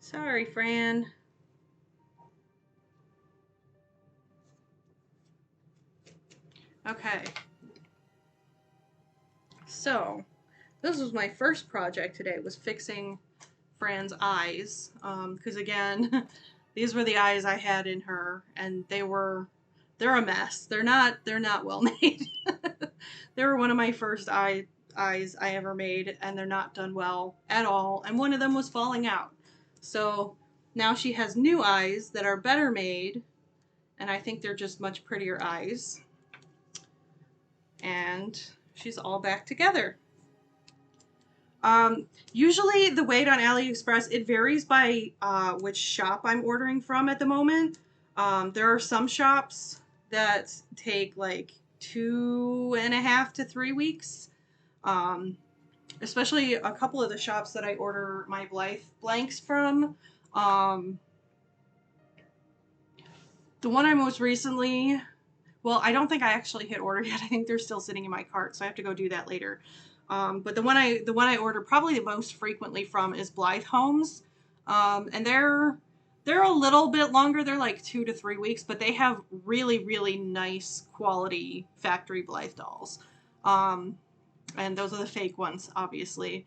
Sorry, Fran. Okay. So, this was my first project today, was fixing Fran's eyes. Because again, these were the eyes I had in her, and they're a mess. They're not well made. They were one of my first eyes I ever made, and they're not done well at all. And one of them was falling out. So now she has new eyes that are better made, and I think they're just much prettier eyes. And she's all back together. Usually the weight on AliExpress, it varies by which shop I'm ordering from at the moment. There are some shops that take like 2.5 to 3 weeks. Especially a couple of the shops that I order my Blythe blanks from. The one I most recently, well, I don't think I actually hit order yet. I think they're still sitting in my cart, so I have to go do that later. But the one I order probably the most frequently from is Blythe Homes. And they're a little bit longer. They're like 2 to 3 weeks, but they have really, really nice quality factory Blythe dolls. And those are the fake ones, obviously.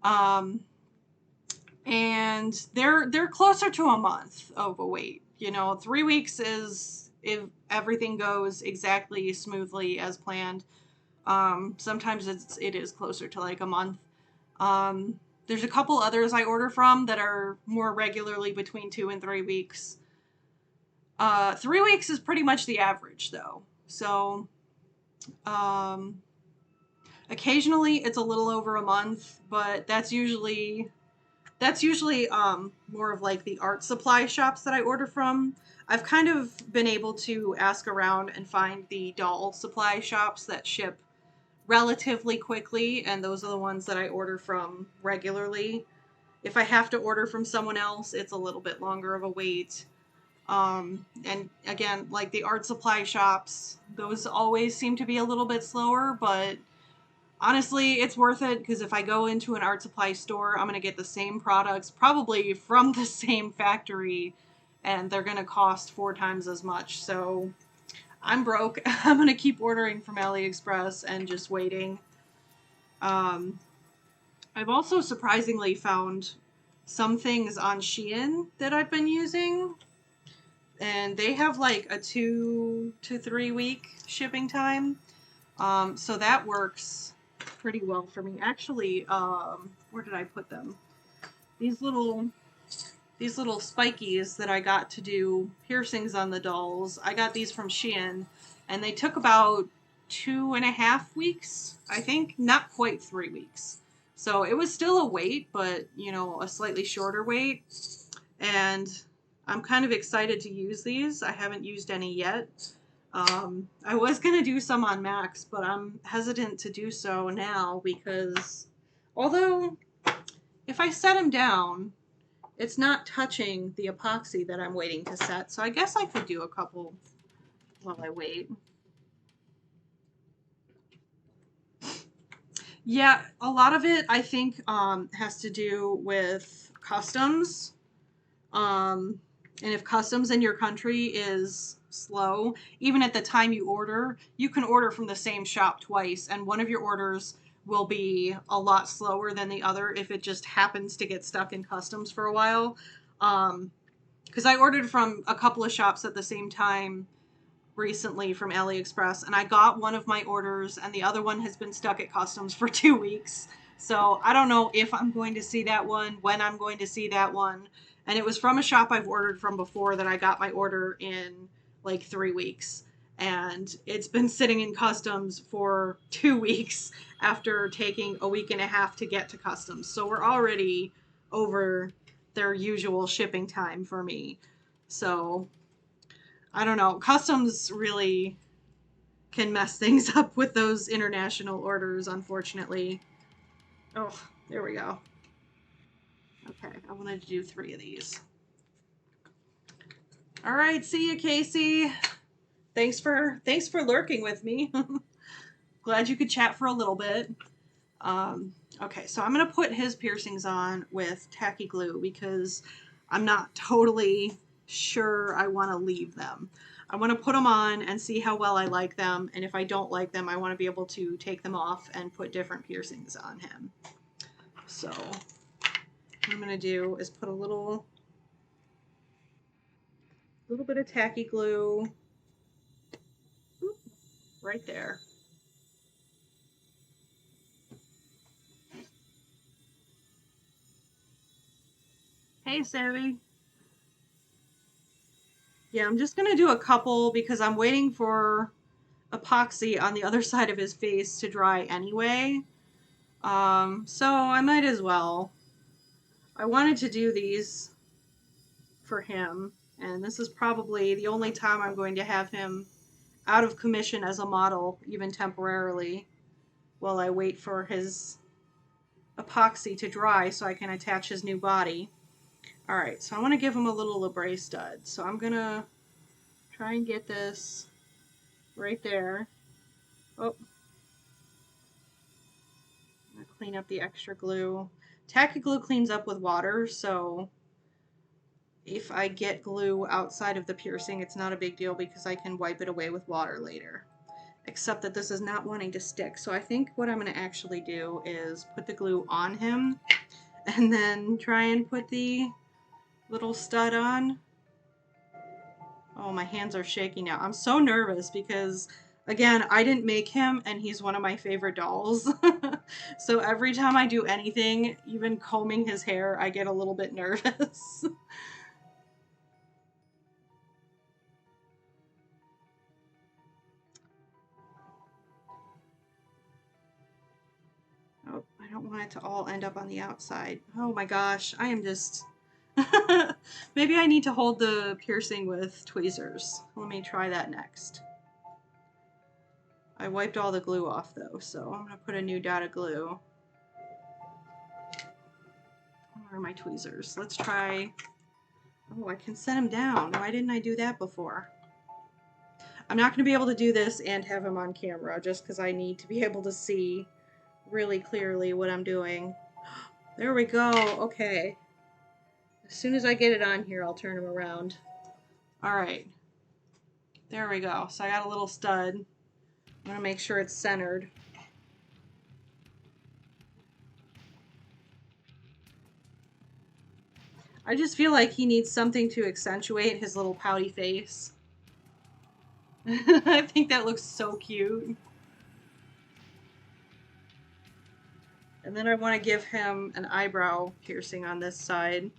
And they're closer to a month of a wait. You know, 3 weeks is if everything goes exactly smoothly as planned. Sometimes it is closer to like a month. There's a couple others I order from that are more regularly between 2 and 3 weeks. 3 weeks is pretty much the average though. So, occasionally it's a little over a month, but that's usually more of like the art supply shops that I order from. I've kind of been able to ask around and find the doll supply shops that ship relatively quickly, and those are the ones that I order from regularly. If I have to order from someone else, it's a little bit longer of a wait. And again, like the art supply shops, those always seem to be a little bit slower, but honestly, it's worth it because if I go into an art supply store, I'm going to get the same products, probably from the same factory, and they're going to cost 4 times as much. So I'm broke. I'm going to keep ordering from AliExpress and just waiting. I've also surprisingly found some things on Shein that I've been using, and they have like a 2 to 3 week shipping time. So that works pretty well for me. Actually, where did I put them? These little spikies that I got to do piercings on the dolls, I got these from Shein, and they took about 2.5 weeks, I think. Not quite 3 weeks. So it was still a wait, but, you know, a slightly shorter wait. And I'm kind of excited to use these. I haven't used any yet. I was going to do some on Max, but I'm hesitant to do so now because although if I set him down, it's not touching the epoxy that I'm waiting to set. So I guess I could do a couple while I wait. Yeah, a lot of it I think has to do with customs. And if customs in your country is slow, even at the time you order, you can order from the same shop twice, and one of your orders will be a lot slower than the other if it just happens to get stuck in customs for a while. Because I ordered from a couple of shops at the same time recently from AliExpress, and I got one of my orders and the other one has been stuck at customs for 2 weeks. So I don't know if I'm going to see that one, when I'm going to see that one. And it was from a shop I've ordered from before that I got my order in like 3 weeks. And it's been sitting in customs for 2 weeks after taking a week and a half to get to customs. So we're already over their usual shipping time for me. So I don't know. Customs really can mess things up with those international orders, unfortunately. Oh, there we go. Okay, I wanted to do 3 of these. All right, see you, Casey. Thanks for lurking with me. Glad you could chat for a little bit. Okay, so I'm gonna put his piercings on with tacky glue because I'm not totally sure I want to leave them. I want to put them on and see how well I like them, and if I don't like them, I want to be able to take them off and put different piercings on him. So what I'm gonna do is put a little bit of tacky glue right there. Hey, Savvy. Yeah, I'm just gonna do a couple because I'm waiting for epoxy on the other side of his face to dry anyway. So I might as well. I wanted to do these for him, and this is probably the only time I'm going to have him out of commission as a model, even temporarily, while I wait for his epoxy to dry so I can attach his new body. Alright, so I want to give him a little labret stud. So I'm going to try and get this right there. Oh, I'm going to clean up the extra glue. Tacky glue cleans up with water, so if I get glue outside of the piercing, it's not a big deal because I can wipe it away with water later. Except that this is not wanting to stick. So I think what I'm going to actually do is put the glue on him and then try and put the little stud on. Oh, my hands are shaking now. I'm so nervous because, again, I didn't make him and he's one of my favorite dolls. So every time I do anything, even combing his hair, I get a little bit nervous. Oh, I don't want it to all end up on the outside. Oh my gosh, I am just... Maybe I need to hold the piercing with tweezers. Let me try that next. I wiped all the glue off though, so I'm going to put a new dot of glue. Where are my tweezers? Let's try... Oh, I can set him down. Why didn't I do that before? I'm not going to be able to do this and have him on camera just because I need to be able to see really clearly what I'm doing. There we go. Okay. As soon as I get it on here, I'll turn him around. Alright. There we go. So I got a little stud. I'm going to make sure it's centered. I just feel like he needs something to accentuate his little pouty face. I think that looks so cute. And then I want to give him an eyebrow piercing on this side.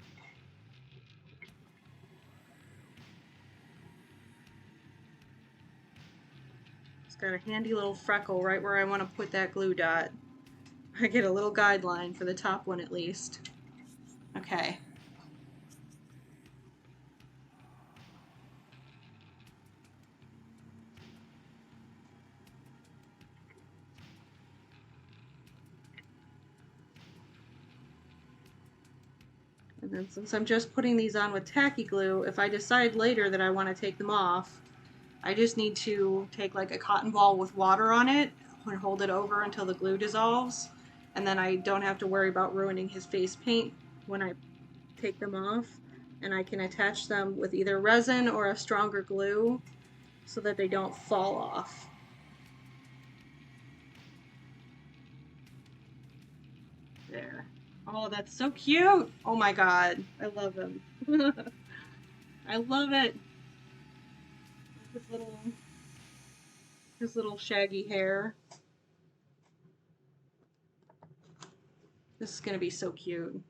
It's got a handy little freckle right where I want to put that glue dot. I get a little guideline for the top one at least. Okay. And then since I'm just putting these on with tacky glue, if I decide later that I want to take them off, I just need to take like a cotton ball with water on it and hold it over until the glue dissolves. And then I don't have to worry about ruining his face paint when I take them off. And I can attach them with either resin or a stronger glue so that they don't fall off. There. Oh, that's so cute. Oh my god. I love him. I love it. His little shaggy hair. This is gonna be so cute.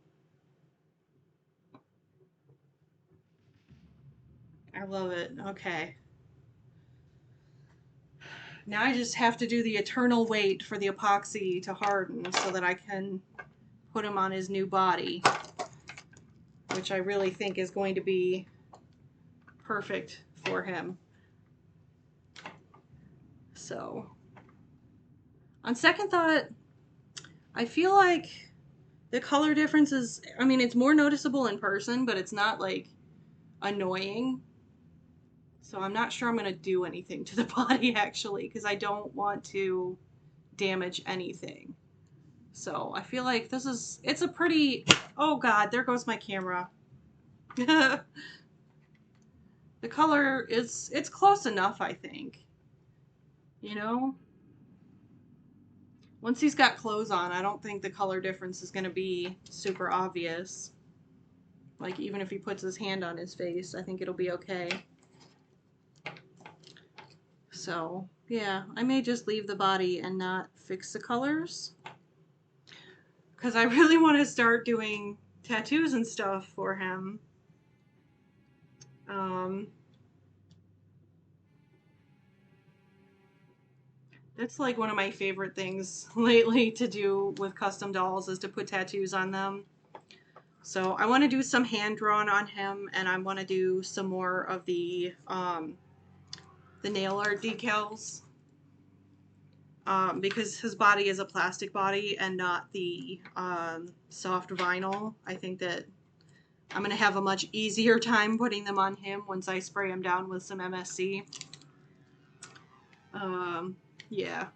I love it. Okay. Now I just have to do the eternal wait for the epoxy to harden so that I can put him on his new body, which I really think is going to be perfect for him. So, on second thought, I feel like the color difference is, I mean, it's more noticeable in person, but it's not like annoying. So I'm not sure I'm going to do anything to the body actually, because I don't want to damage anything. So I feel like it's a pretty, oh god, there goes my camera. The color it's close enough, I think. You know? Once he's got clothes on, I don't think the color difference is going to be super obvious. Like, even if he puts his hand on his face, I think it'll be okay. So, yeah, I may just leave the body and not fix the colors. Because I really want to start doing tattoos and stuff for him. That's like one of my favorite things lately to do with custom dolls is to put tattoos on them. So I want to do some hand drawn on him, and I want to do some more of the nail art decals. Because his body is a plastic body and not the soft vinyl. I think that I'm going to have a much easier time putting them on him once I spray him down with some MSC. Yeah.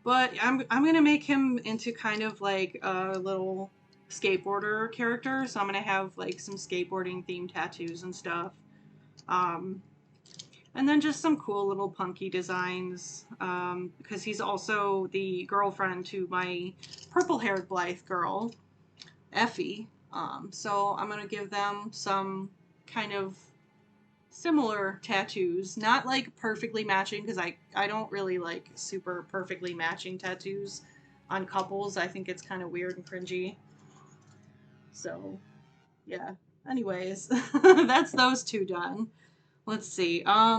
But I'm going to make him into kind of like a little skateboarder character. So I'm going to have like some skateboarding themed tattoos and stuff. And then just some cool little punky designs, because he's also the girlfriend to my purple-haired Blythe girl, Effie. So I'm going to give them some kind of similar tattoos. Not like perfectly matching, because I don't really like super perfectly matching tattoos on couples. I think it's kind of weird and cringy. So, yeah. Anyways, that's those two done. Let's see. I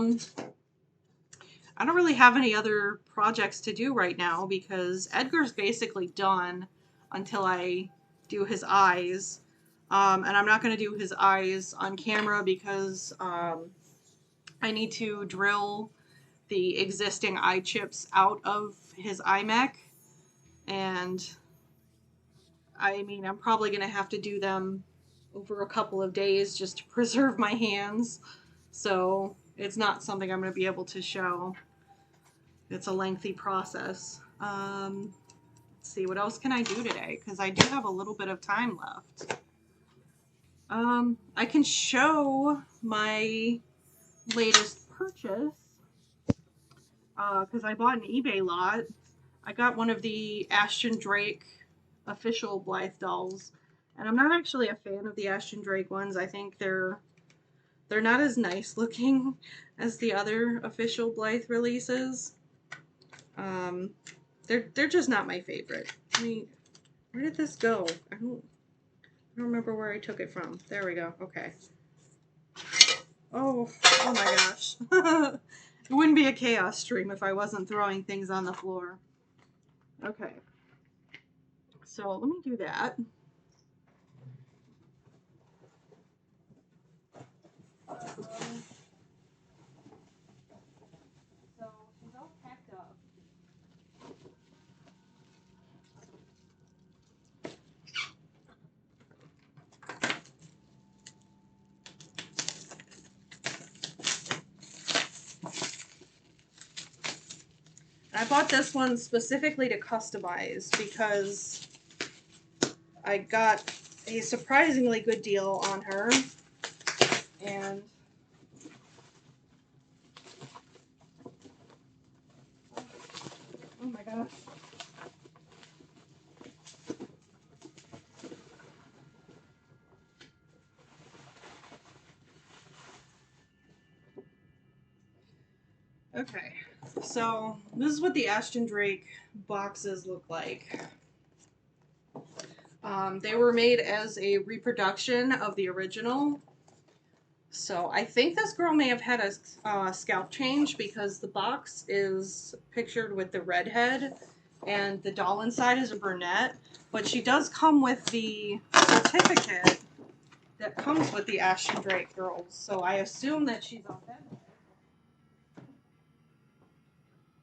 don't really have any other projects to do right now because Edgar's basically done until I do his eyes. And I'm not going to do his eyes on camera because I need to drill the existing eye chips out of his iMac. And I mean, I'm probably going to have to do them over a couple of days just to preserve my hands. So it's not something I'm going to be able to show. It's a lengthy process. Let's see, what else can I do today? Because I do have a little bit of time left. I can show my latest purchase. Because I bought an eBay lot. I got one of the Ashton Drake official Blythe dolls. And I'm not actually a fan of the Ashton Drake ones. I think they're not as nice looking as the other official Blythe releases. They're just not my favorite. I mean, where did this go? I don't remember where I took it from. There we go. Okay. Oh my gosh. It wouldn't be a chaos stream if I wasn't throwing things on the floor. Okay. So let me do that. So she's all packed up. I bought this one specifically to customize because I got a surprisingly good deal on her. And oh my gosh. Okay, so this is what the Ashton Drake boxes look like. They were made as a reproduction of the original. So I think this girl may have had a scalp change because the box is pictured with the redhead and the doll inside is a brunette. But she does come with the certificate that comes with the Ashton Drake girls. So I assume that she's authentic.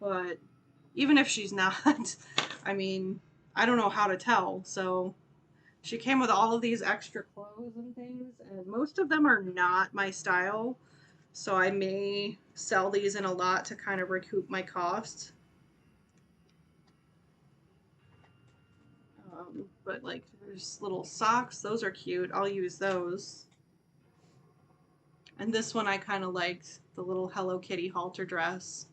But even if she's not, I mean, I don't know how to tell. So she came with all of these extra clothes and things, and most of them are not my style. So I may sell these in a lot to kind of recoup my costs. But like, there's little socks. Those are cute. I'll use those. And this one I kind of liked, the little Hello Kitty halter dress.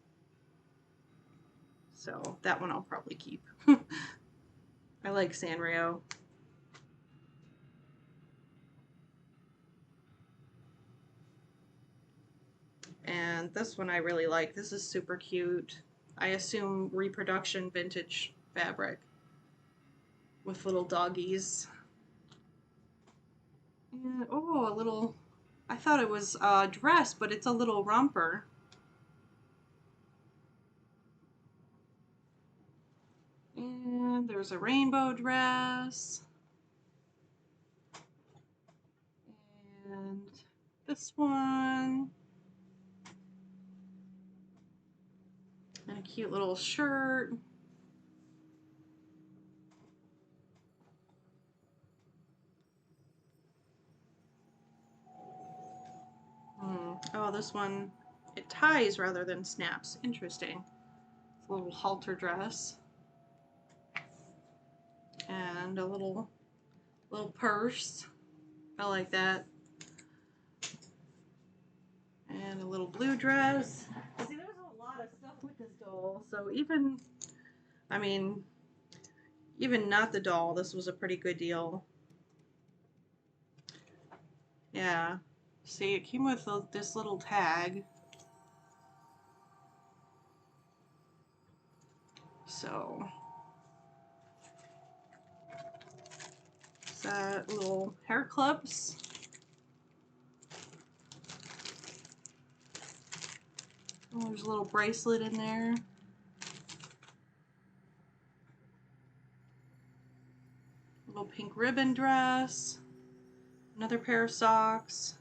So that one I'll probably keep. I like Sanrio. And this one I really like. This is super cute. I assume reproduction vintage fabric with little doggies. And oh, a little, I thought it was a dress, but it's a little romper. And there's a rainbow dress. And this one. And a cute little shirt. Oh, this one, it ties rather than snaps. Interesting. It's a little halter dress. And a little purse. I like that. And a little blue dress. See, there's a lot of stuff with this doll. So even, I mean, even not the doll, this was a pretty good deal. Yeah. See, it came with this little tag. So, that little hair clips. Oh, there's a little bracelet in there. Little pink ribbon dress. Another pair of socks.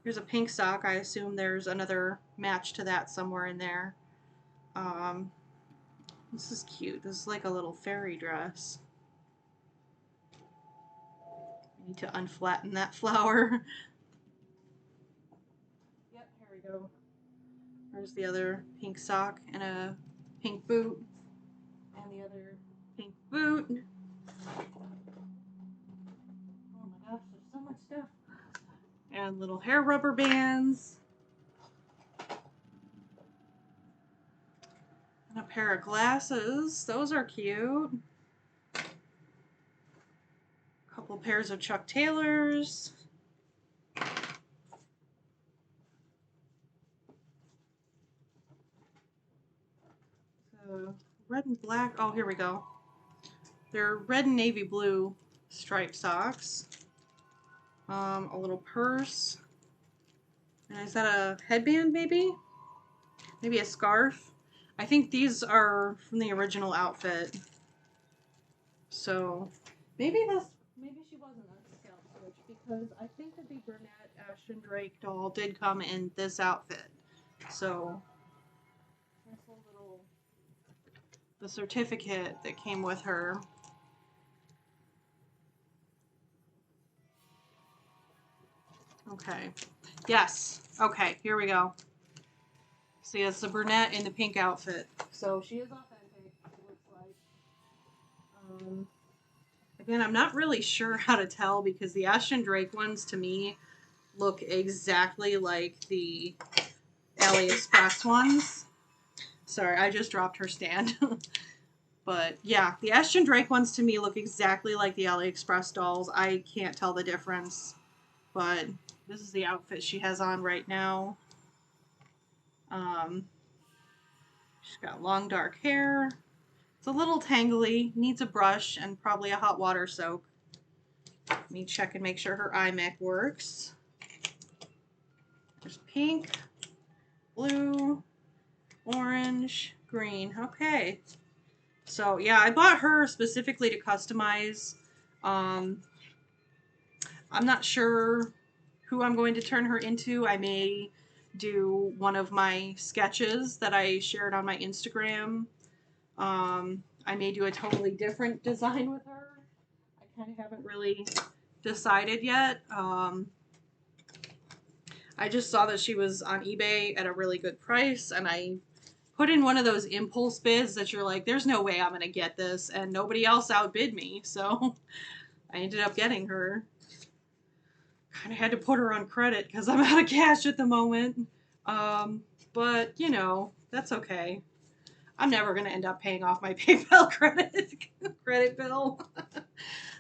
Here's a pink sock. I assume there's another match to that somewhere in there. This is cute. This is like a little fairy dress. I need to unflatten that flower. Yep, here we go. There's the other pink sock and a pink boot. And the other pink boot. Oh my gosh, there's so much stuff. And little hair rubber bands. And a pair of glasses. Those are cute. A couple pairs of Chuck Taylors. So red and black. Oh, here we go. They're red and navy blue striped socks. A little purse. And is that a headband maybe? Maybe a scarf? I think these are from the original outfit. So maybe she wasn't a scalp switch because I think that the brunette Ashton Drake doll did come in this outfit. So here's the certificate that came with her. Okay. Yes. Okay, here we go. See, it's the brunette in the pink outfit. so she is authentic, it looks like. Again, I'm not really sure how to tell because the Ashton Drake ones to me look exactly like the AliExpress ones. Sorry, I just dropped her stand. But yeah, the Ashton Drake ones to me look exactly like the AliExpress dolls. I can't tell the difference. But this is the outfit she has on right now. She's got long dark hair. It's a little tangly, needs a brush and probably a hot water soak. Let me check and make sure her iMac works. There's pink, blue, orange, green. Okay. So yeah, I bought her specifically to customize. I'm not sure who I'm going to turn her into. I may do one of my sketches that I shared on my Instagram. I may do a totally different design with her. I kind of haven't really decided yet. I just saw that she was on eBay at a really good price, and I put in one of those impulse bids that you're like, there's no way I'm going to get this, and nobody else outbid me, so I ended up getting her. Kind of had to put her on credit because I'm out of cash at the moment. But, you know, that's okay. I'm never going to end up paying off my PayPal credit bill.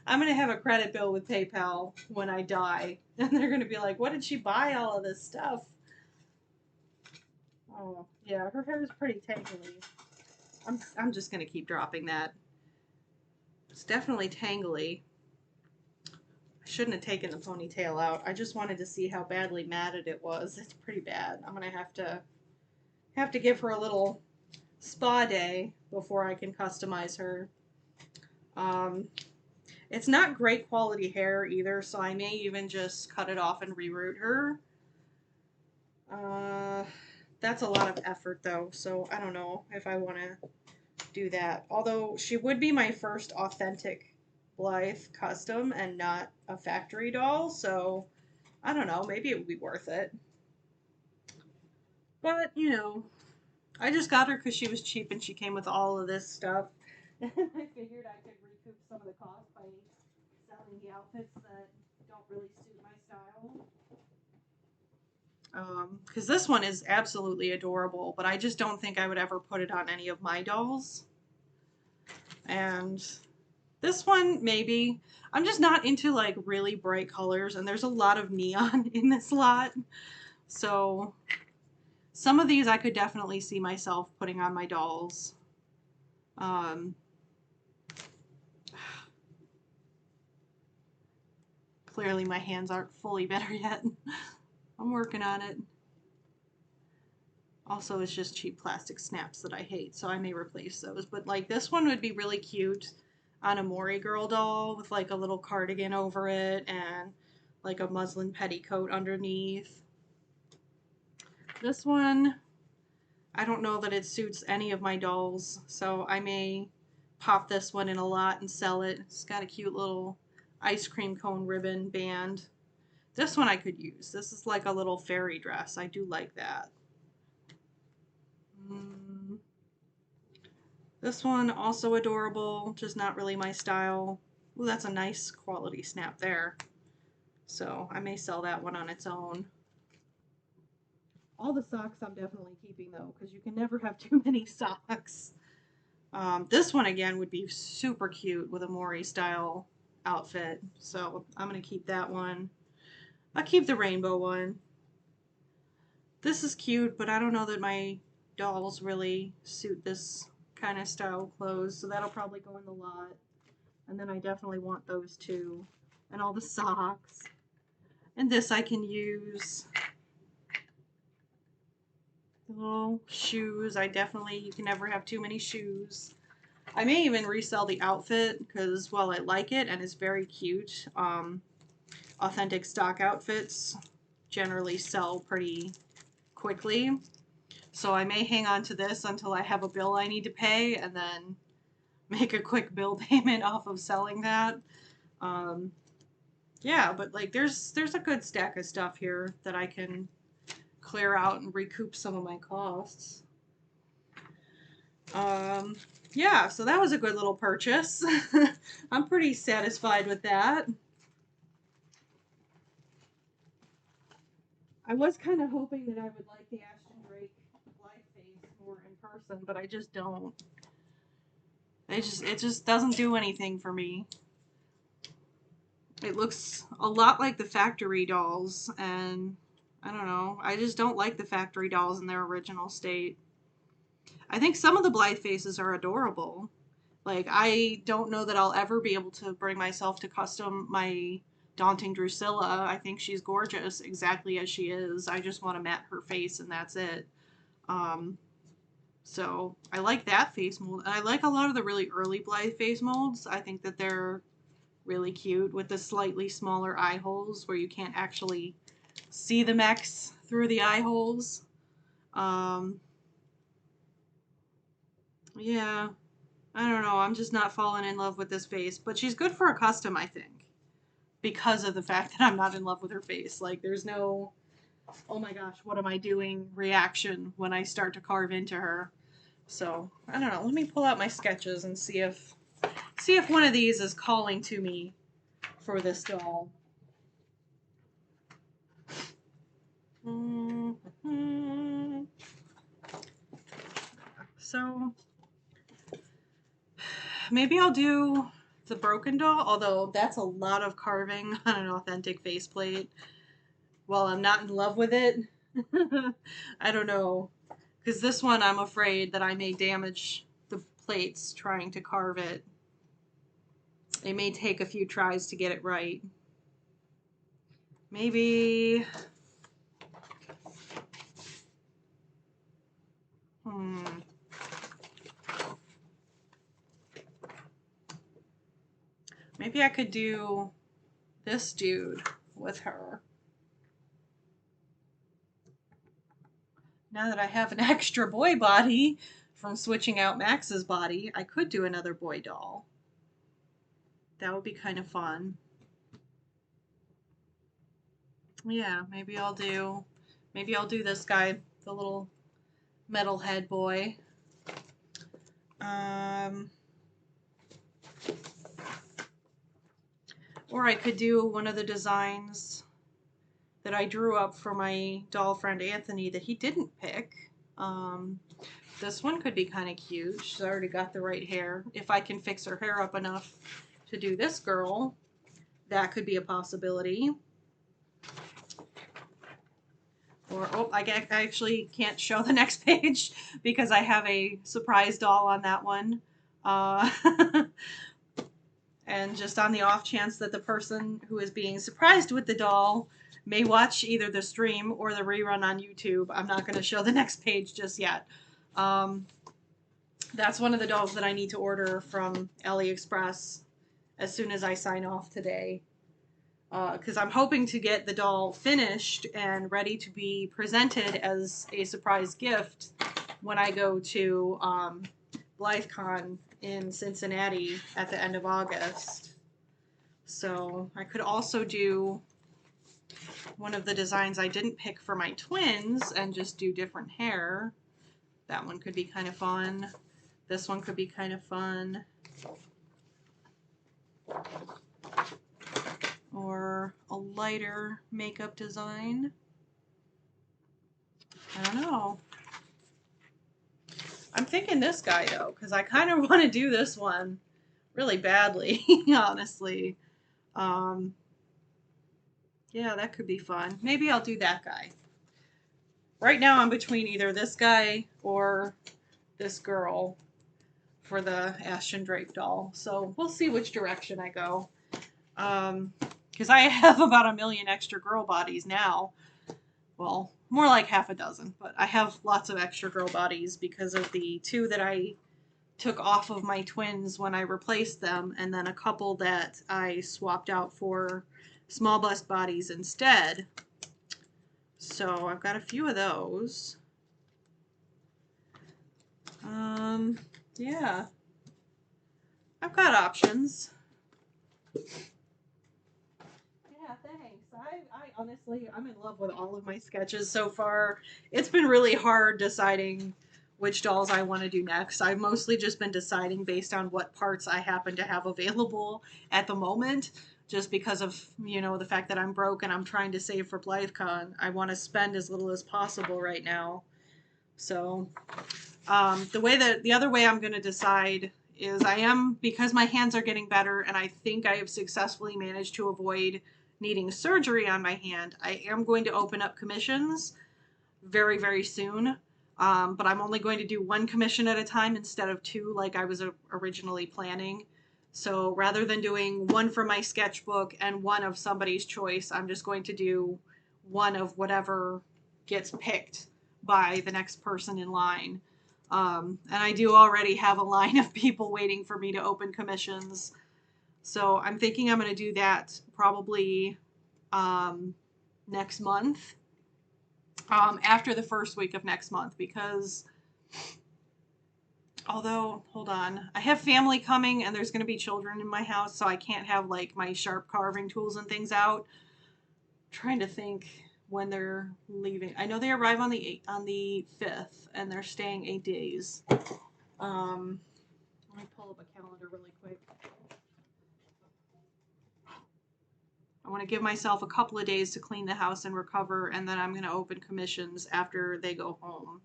I'm going to have a credit bill with PayPal when I die. And they're going to be like, what did she buy all of this stuff? Oh, yeah, her hair is pretty tangly. I'm just going to keep dropping that. It's definitely tangly. I shouldn't have taken the ponytail out. I just wanted to see how badly matted it was. It's pretty bad. I'm going to have to give her a little spa day before I can customize her. It's not great quality hair either, so I may even just cut it off and reroot her. That's a lot of effort though, so I don't know if I want to do that. Although she would be my first authentic Blythe custom and not a factory doll, so I don't know, maybe it would be worth it. But, you know, I just got her because she was cheap and she came with all of this stuff. And I figured I could recoup some of the cost by selling the outfits that don't really suit my style. Because this one is absolutely adorable, but I just don't think I would ever put it on any of my dolls. And this one, maybe. I'm just not into like really bright colors, and there's a lot of neon in this lot. So some of these I could definitely see myself putting on my dolls. Clearly my hands aren't fully better yet. I'm working on it. Also, it's just cheap plastic snaps that I hate, so I may replace those. But like this one would be really cute on a Maury girl doll with like a little cardigan over it and like a muslin petticoat underneath. This one, I don't know that it suits any of my dolls, so I may pop this one in a lot and sell it. It's got a cute little ice cream cone ribbon band. This one I could use. This is like a little fairy dress. I do like that. This one, also adorable, just not really my style. Ooh, that's a nice quality snap there. So I may sell that one on its own. All the socks I'm definitely keeping though, because you can never have too many socks. This one again would be super cute with a Maury style outfit. So I'm going to keep that one. I'll keep the rainbow one. This is cute, but I don't know that my dolls really suit this kind of style clothes, so that'll probably go in the lot. And then I definitely want those two. And all the socks. And this I can use. The little shoes. You can never have too many shoes. I may even resell the outfit because, well, I like it and it's very cute. Authentic stock outfits generally sell pretty quickly. So I may hang on to this until I have a bill I need to pay and then make a quick bill payment off of selling that. Yeah, but like there's a good stack of stuff here that I can clear out and recoup some of my costs. Yeah, so that was a good little purchase. I'm pretty satisfied with that. I was kind of hoping that I would like the Ashton Drake Blythe face more in person, but I just don't. It just doesn't do anything for me. It looks a lot like the factory dolls, and I don't know. I just don't like the factory dolls in their original state. I think some of the Blythe faces are adorable. Like, I don't know that I'll ever be able to bring myself to custom my Daunting Drusilla. I think she's gorgeous exactly as she is. I just want to matte her face and that's it. Um, so I like that face mold. And I like a lot of the really early Blythe face molds. I think that they're really cute with the slightly smaller eye holes where you can't actually see the mechs through the eye holes. Yeah, I don't know. I'm just not falling in love with this face, but she's good for a custom, I think, because of the fact that I'm not in love with her face. Like, there's no, oh my gosh, what am I doing reaction when I start to carve into her. So, I don't know. Let me pull out my sketches and see if one of these is calling to me for this doll. So, maybe I'll do the broken doll, although that's a lot of carving on an authentic faceplate. While I'm not in love with it, I don't know. Because this one, I'm afraid that I may damage the plates trying to carve it. It may take a few tries to get it right. Maybe... Maybe I could do this dude with her. Now that I have an extra boy body from switching out Max's body, I could do another boy doll. That would be kind of fun. Yeah, maybe I'll do this guy, the little metal head boy. Or I could do one of the designs that I drew up for my doll friend Anthony that he didn't pick. This one could be kind of cute. She's already got the right hair. If I can fix her hair up enough to do this girl, that could be a possibility. Or, oh, I actually can't show the next page because I have a surprise doll on that one. And just on the off chance that the person who is being surprised with the doll may watch either the stream or the rerun on YouTube, I'm not going to show the next page just yet. That's one of the dolls that I need to order from AliExpress as soon as I sign off today. Because I'm hoping to get the doll finished and ready to be presented as a surprise gift when I go to BlytheCon in Cincinnati at the end of August. So I could also do one of the designs I didn't pick for my twins and just do different hair. That one could be kind of fun. This one could be kind of fun. Or a lighter makeup design. I don't know. I'm thinking this guy though, because I kind of want to do this one really badly, honestly. Yeah, that could be fun. Maybe I'll do that guy. Right now I'm between either this guy or this girl for the Ashton Drake doll. So we'll see which direction I go. Because I have about 1 million extra girl bodies now. Well, more like half a dozen, but I have lots of extra girl bodies because of the 2 that I took off of my twins when I replaced them, and then a couple that I swapped out for small bust bodies instead. So I've got a few of those. Yeah. I've got options. Yeah, thanks. I honestly, I'm in love with all of my sketches so far. It's been really hard deciding which dolls I want to do next. I've mostly just been deciding based on what parts I happen to have available at the moment, just because of, you know, the fact that I'm broke and I'm trying to save for BlytheCon. I want to spend as little as possible right now. So the other way I'm going to decide is because my hands are getting better and I think I have successfully managed to avoid needing surgery on my hand, I am going to open up commissions very, very soon. But I'm only going to do one commission at a time instead of two like I was originally planning. So rather than doing one for my sketchbook and one of somebody's choice, I'm just going to do one of whatever gets picked by the next person in line. And I do already have a line of people waiting for me to open commissions. So I'm thinking I'm going to do that probably next month. After the first week of next month, because although, hold on, I have family coming and there's going to be children in my house, so I can't have like my sharp carving tools and things out. I'm trying to think when they're leaving. I know they arrive on the 5th and they're staying 8 days. Let me pull up a calendar really quick. I want to give myself a couple of days to clean the house and recover, and then I'm going to open commissions after they go home.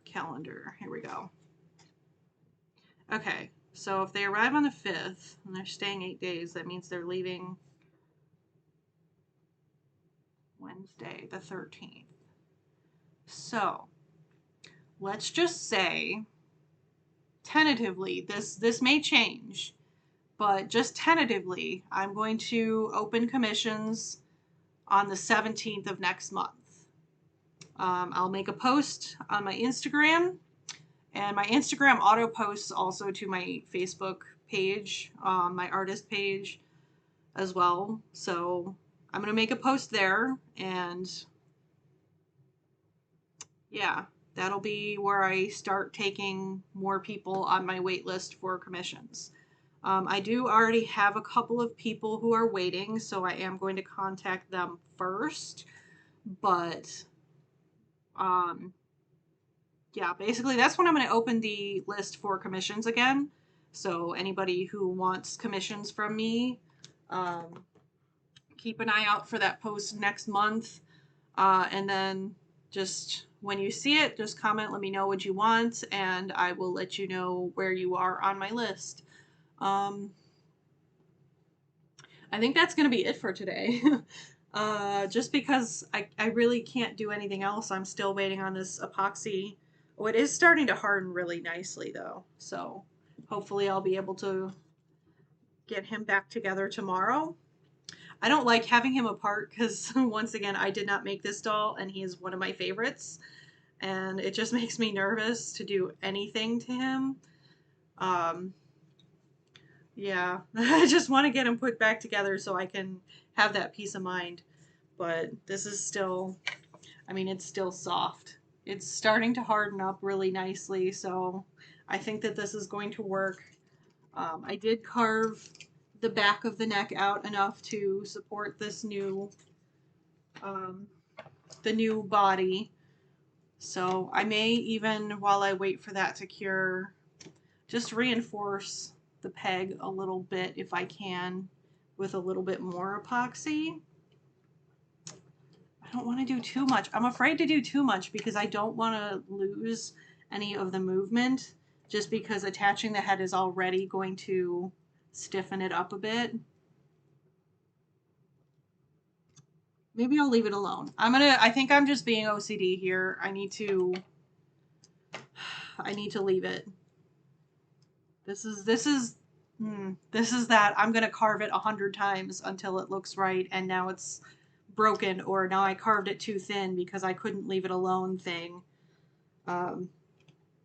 Calendar. Here we go. Okay, so if they arrive on the 5th and they're staying 8 days, that means they're leaving Wednesday, the 13th. So let's just say, tentatively, this may change, but just tentatively, I'm going to open commissions on the 17th of next month. I'll make a post on my Instagram, and my Instagram auto posts also to my Facebook page, my artist page as well. So I'm going to make a post there, and yeah, that'll be where I start taking more people on my wait list for commissions. I do already have a couple of people who are waiting, so I am going to contact them first, but yeah, basically that's when I'm going to open the list for commissions again. So anybody who wants commissions from me, keep an eye out for that post next month. And then just when you see it, just comment, let me know what you want, and I will let you know where you are on my list. I think that's going to be it for today. Just because I really can't do anything else. I'm still waiting on this epoxy. Oh, it is starting to harden really nicely though. So hopefully I'll be able to get him back together tomorrow. I don't like having him apart because once again, I did not make this doll and he is one of my favorites. And it just makes me nervous to do anything to him. Yeah, I just want to get him put back together so I can have that peace of mind. But this is still, I mean, it's still soft. It's starting to harden up really nicely, so I think that this is going to work. I did carve the back of the neck out enough to support this new, the new body. So I may even, while I wait for that to cure, just reinforce the peg a little bit if I can with a little bit more epoxy. I don't want to do too much. I'm afraid to do too much because I don't want to lose any of the movement, just because attaching the head is already going to stiffen it up a bit. Maybe I'll leave it alone. I think I'm just being OCD here. I need to leave it. This is that I'm going to carve it 100 times until it looks right, and now it's broken, or now I carved it too thin because I couldn't leave it alone thing.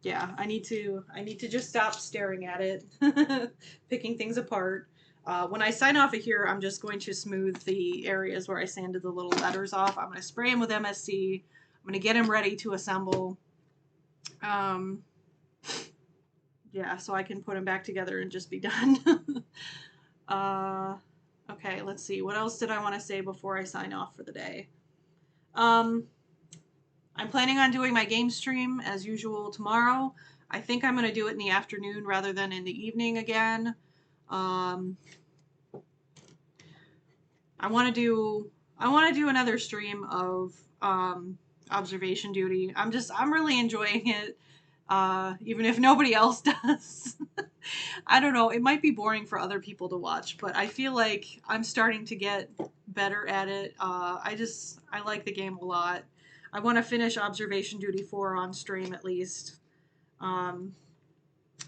Yeah, I need to just stop staring at it, picking things apart. When I sign off of here, I'm just going to smooth the areas where I sanded the little letters off. I'm going to spray him with MSC. I'm going to get him ready to assemble. Yeah, so I can put them back together and just be done. Okay, let's see. What else did I want to say before I sign off for the day? I'm planning on doing my game stream as usual tomorrow. I think I'm going to do it in the afternoon rather than in the evening again. I want to do another stream of observation duty. I'm really enjoying it, even if nobody else does. I don't know. It might be boring for other people to watch, but I feel like I'm starting to get better at it. I like the game a lot. I want to finish Observation Duty 4 on stream at least. I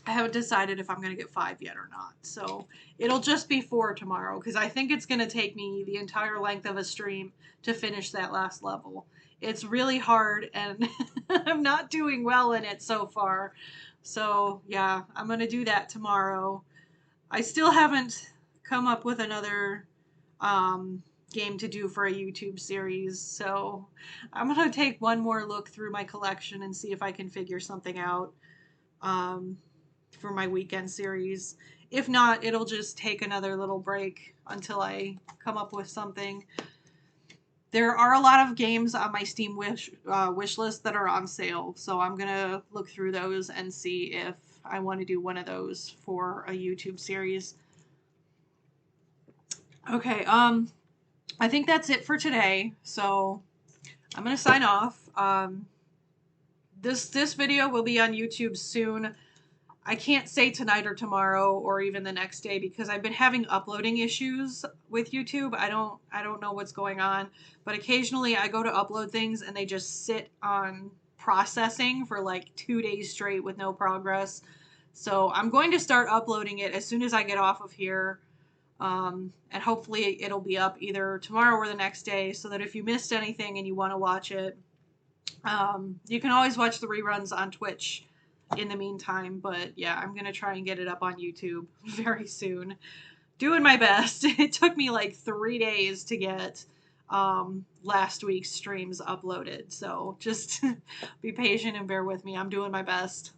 haven't decided if I'm going to get 5 yet or not. So it'll just be 4 tomorrow because I think it's going to take me the entire length of a stream to finish that last level. It's really hard and I'm not doing well in it so far. So yeah, I'm going to do that tomorrow. I still haven't come up with another game to do for a YouTube series. So I'm going to take one more look through my collection and see if I can figure something out for my weekend series. If not, it'll just take another little break until I come up with something. There are a lot of games on my Steam wish list that are on sale, so I'm going to look through those and see if I want to do one of those for a YouTube series. Okay, I think that's it for today, so I'm going to sign off. This video will be on YouTube soon. I can't say tonight or tomorrow or even the next day because I've been having uploading issues with YouTube. I don't know what's going on, but occasionally I go to upload things and they just sit on processing for like 2 days straight with no progress. So I'm going to start uploading it as soon as I get off of here. And hopefully it'll be up either tomorrow or the next day so that if you missed anything and you want to watch it, you can always watch the reruns on Twitch in the meantime. But yeah, I'm going to try and get it up on YouTube very soon. Doing my best. It took me like 3 days to get last week's streams uploaded. So just be patient and bear with me. I'm doing my best.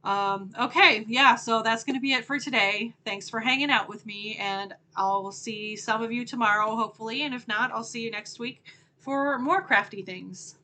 Okay, yeah, so that's going to be it for today. Thanks for hanging out with me, and I'll see some of you tomorrow, hopefully, and if not, I'll see you next week for more crafty things.